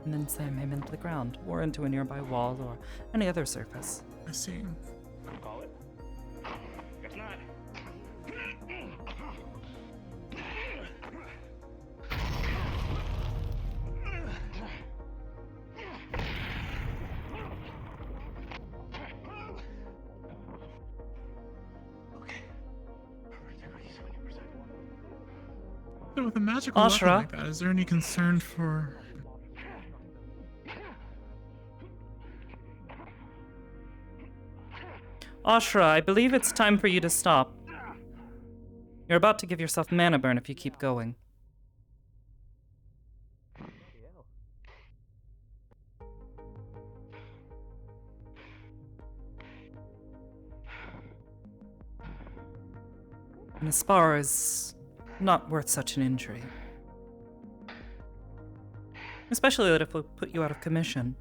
and then slam him into the ground or into a nearby wall or any other surface. I see. Call it. Guess not. So with a magical weapon Ashra. like that, is there any concern for... Ashra, I believe it's time for you to stop. You're about to give yourself mana burn if you keep going. And Aspar is not worth such an injury. Especially that if we put you out of commission.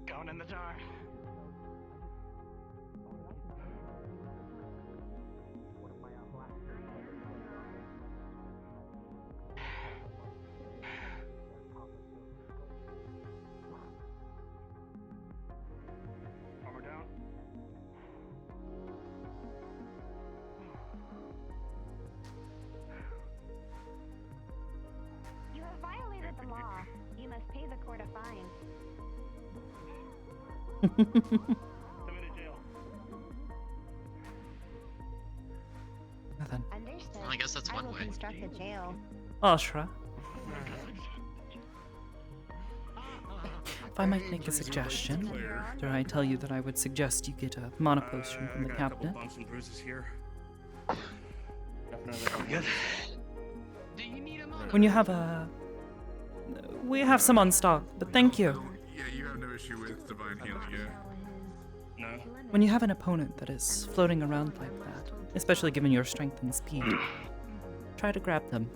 Going in the jar. Armor down. You have violated the law. You must pay the court a fine. Send me to jail. Nothing. Understood. Well, I guess that's one I will way. construct a jail. Ashra. If I might make a suggestion, did I tell you that I would suggest you get a mana potion from the got a couple cabinet? bumps and bruises here. Definitely good. When you have a... We have some on stock, but thank you. Yeah, you have no issue with divine healing, yeah? No. When you have an opponent that is floating around like that, especially given your strength and speed, try to grab them.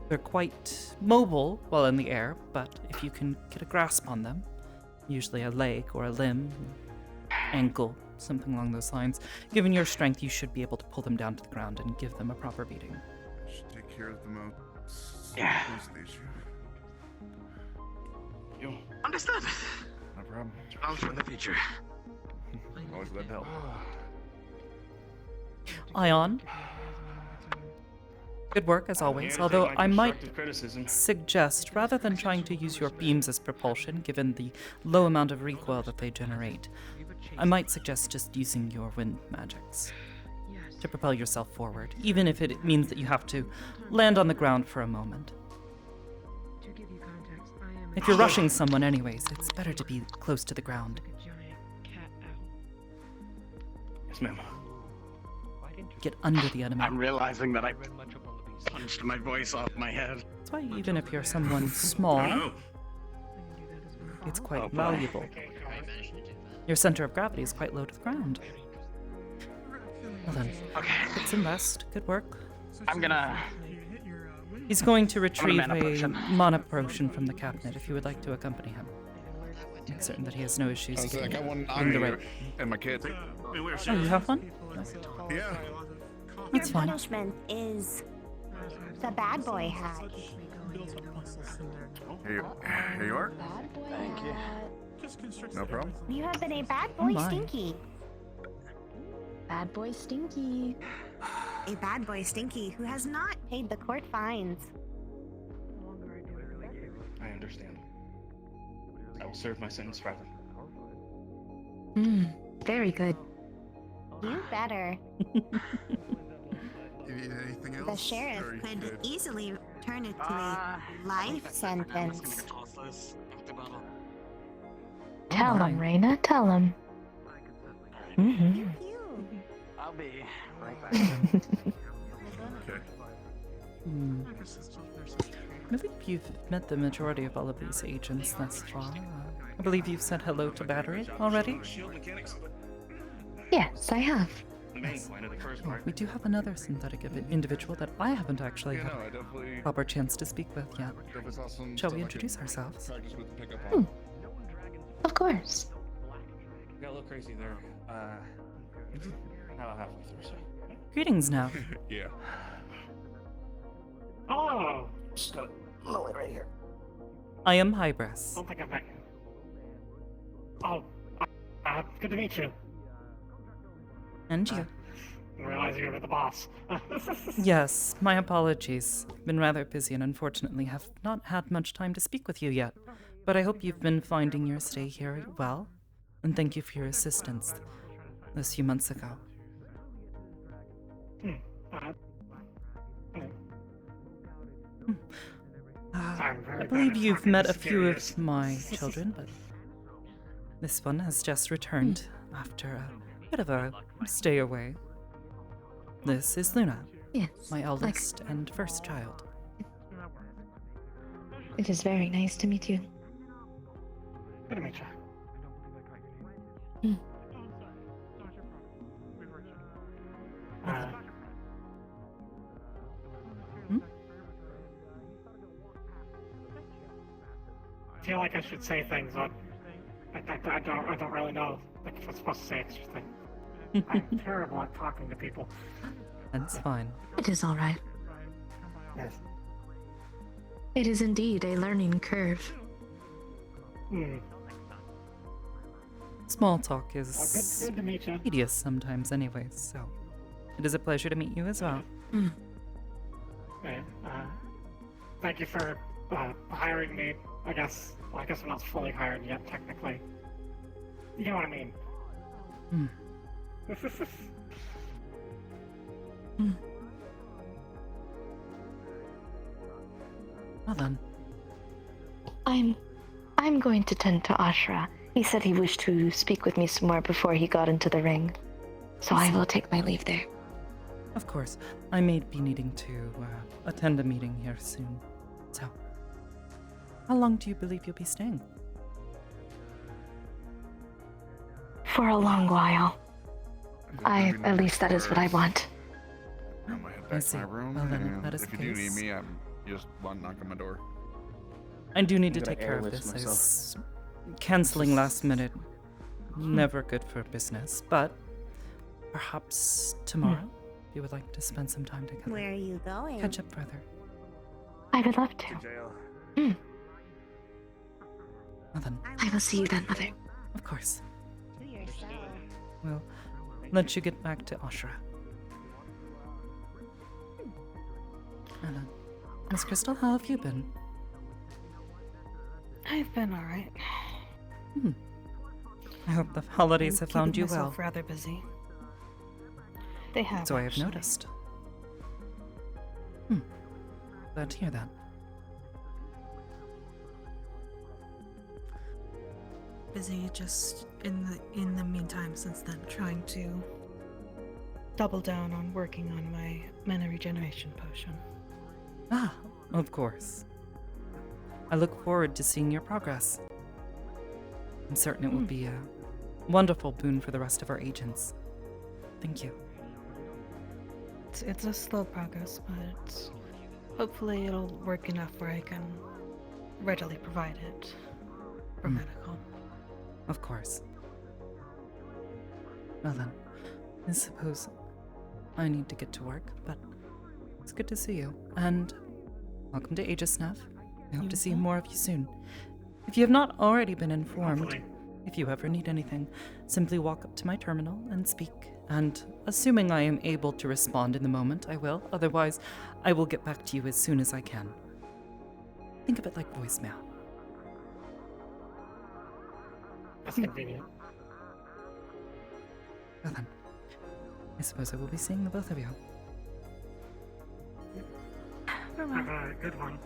They're quite mobile while in the air, but if you can get a grasp on them, usually a leg or a limb, ankle, something along those lines, given your strength, you should be able to pull them down to the ground and give them a proper beating. Should take care of the most Yeah. issue. You. Understood. No problem. I'll for the future. Always glad to help. Ion. Good work, as always, Understand although my I might constructive criticism. suggest, rather than trying to use your beams as propulsion, given the low amount of recoil that they generate, I might suggest just using your wind magics to propel yourself forward, even if it means that you have to land on the ground for a moment. If you're rushing someone anyways, it's better to be close to the ground. Yes, ma'am. Get under the enemy. I'm realizing that I punched my voice off my head. That's why even if you're someone small, it's quite valuable. Your center of gravity is quite low to the ground. Well then, let's invest. Good work. I'm gonna... He's going to retrieve mana a potion. mana potion from the cabinet if you would like to accompany him. Make certain that he has no issues I got getting one in the right. and my kid. Oh, you have one? Yeah. It's Your fine. punishment is the bad boy hat. Here you are. Thank you. No problem. You have been a bad Oh boy, my. Stinky. Bad boy Stinky. A bad boy Stinky who has not Paid the court fines. I understand. I will serve my sentence rather. Very good. You better. You need anything else? the sheriff Or you could good? easily turn it to a life sentence. Tell him, Raina. Tell him. Mm-hmm. I'll be right back. Okay. I believe you've met the majority of all of these agents thus far. I believe you've said hello to Battery already. Shield mechanics. Yes, I have. The main point of the first Oh, part. we do have another synthetic individual that I haven't actually Yeah, had no, I a definitely. proper chance to speak with yet. Definitely saw some Shall stuff we I introduce could ourselves? practice with and pick up on. Of course. Got a little crazy there. About halfway through, so. Greetings now. Yeah. Oh! Just got a moment right here. I am Hybris. Don't think I'm back. Oh, good to meet you. And you. Didn't realize you were the boss. Yes, my apologies. Been rather busy and unfortunately have not had much time to speak with you yet. But I hope you've been finding your stay here well. And thank you for your assistance those few months ago. I believe you've met a few of my children, but this one has just returned after a bit of a stay away. This is Luna. Yes. My eldest and first child. It is very nice to meet you. Good to meet you. I feel like I should say things, but I don't really know if I'm supposed to say extra things. I'm terrible at talking to people. That's fine. It is all right. Yes. It is indeed a learning curve. Small talk is good to meet you. tedious sometimes anyways, so it is a pleasure to meet you as well. Okay, thank you for hiring me. I guess I'm not fully hired yet, technically. You know what I mean? Well then. I'm going to tend to Ashra. He said he wished to speak with me some more before he got into the ring. So I will take my leave there. Of course. I may be needing to attend a meeting here soon. So, how long do you believe you'll be staying? For a long while. At least that is what I want. I'm gonna head back to my room, Well, then, if and that is if the you do need case- me, I'm just one knock on my door. I do need to I'm gonna take care of airlift this. myself. As canceling last minute, never good for business. But perhaps tomorrow you would like to spend some time together. Where are you going? Catch up further. I would love to. Jail. Well then, I will see you then, Mother. of course. To yourself. We'll let you get back to Ashra. And Miss Crystal, how have you been? I've been alright. I hope the holidays have found you well. myself rather busy. They have. So I have actually. noticed. Glad to hear that. Busy just in the meantime since then, trying to double down on working on my mana regeneration potion. Ah, of course. I look forward to seeing your progress. I'm certain it will be a wonderful boon for the rest of our agents. Thank you. It's a slow progress, but hopefully it'll work enough where I can readily provide it for medical. Of course. Well then, I suppose I need to get to work, but it's good to see you. And welcome to Aegis Nav. I hope to see more of you soon. If you have not already been informed, Hopefully. if you ever need anything, simply walk up to my terminal and speak. And assuming I am able to respond in the moment, I will. Otherwise, I will get back to you as soon as I can. Think of it like voicemail. That's convenient. Well then, I suppose I will be seeing the both of you. Have a good one.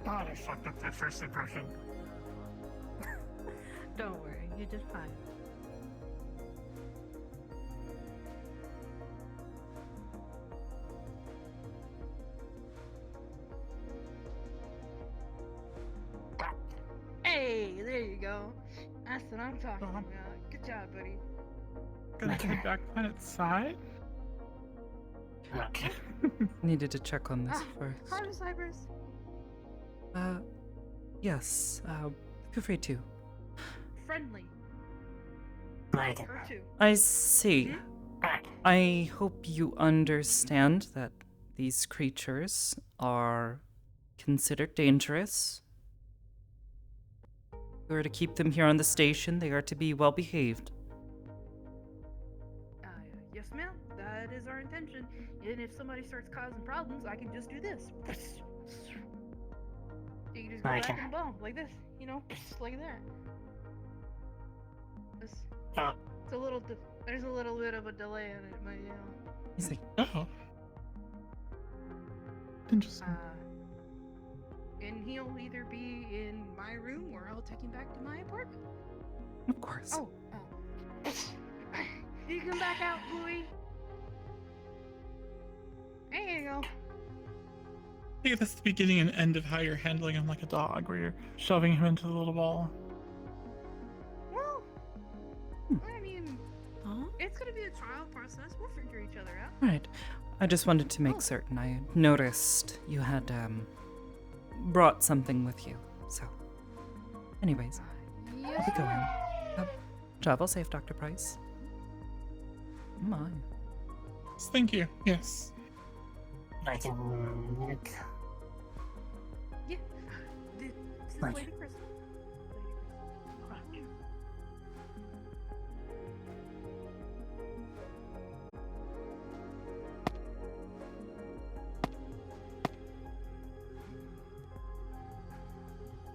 God, I fucked up that first impression. Don't worry, you did fine. Hey, there you go. That's what I'm talking about. Good job, buddy. Gonna head back planetside? Needed to check on this first. Hi, Miss Hybris. Yes, Feel free to. Friendly. Right. Her too. I see. I hope you understand that these creatures are considered dangerous. If we are to keep them here on the station, they are to be well behaved. Yes, ma'am. That is our intention. And if somebody starts causing problems, I can just do this. You can just go back in the ball like this, you know, like that. It's a little. There's a little bit of a delay in it, but yeah. He's like, oh. Interesting. And he'll either be in my room or I'll take him back to my apartment. of course. Oh. You come back out, Bluey. There you go. I think that's the beginning and end of how you're handling him like a dog, where you're shoving him into the little ball. Well, I mean, it's gonna be a trial process. We'll figure each other out. Right. I just wanted to make certain. I noticed you had brought something with you. So, anyways, I'll be going. Travel safe, Dr. Price. My. Thank you. Yes. I can. Yeah. This is Right. Lady Crystal.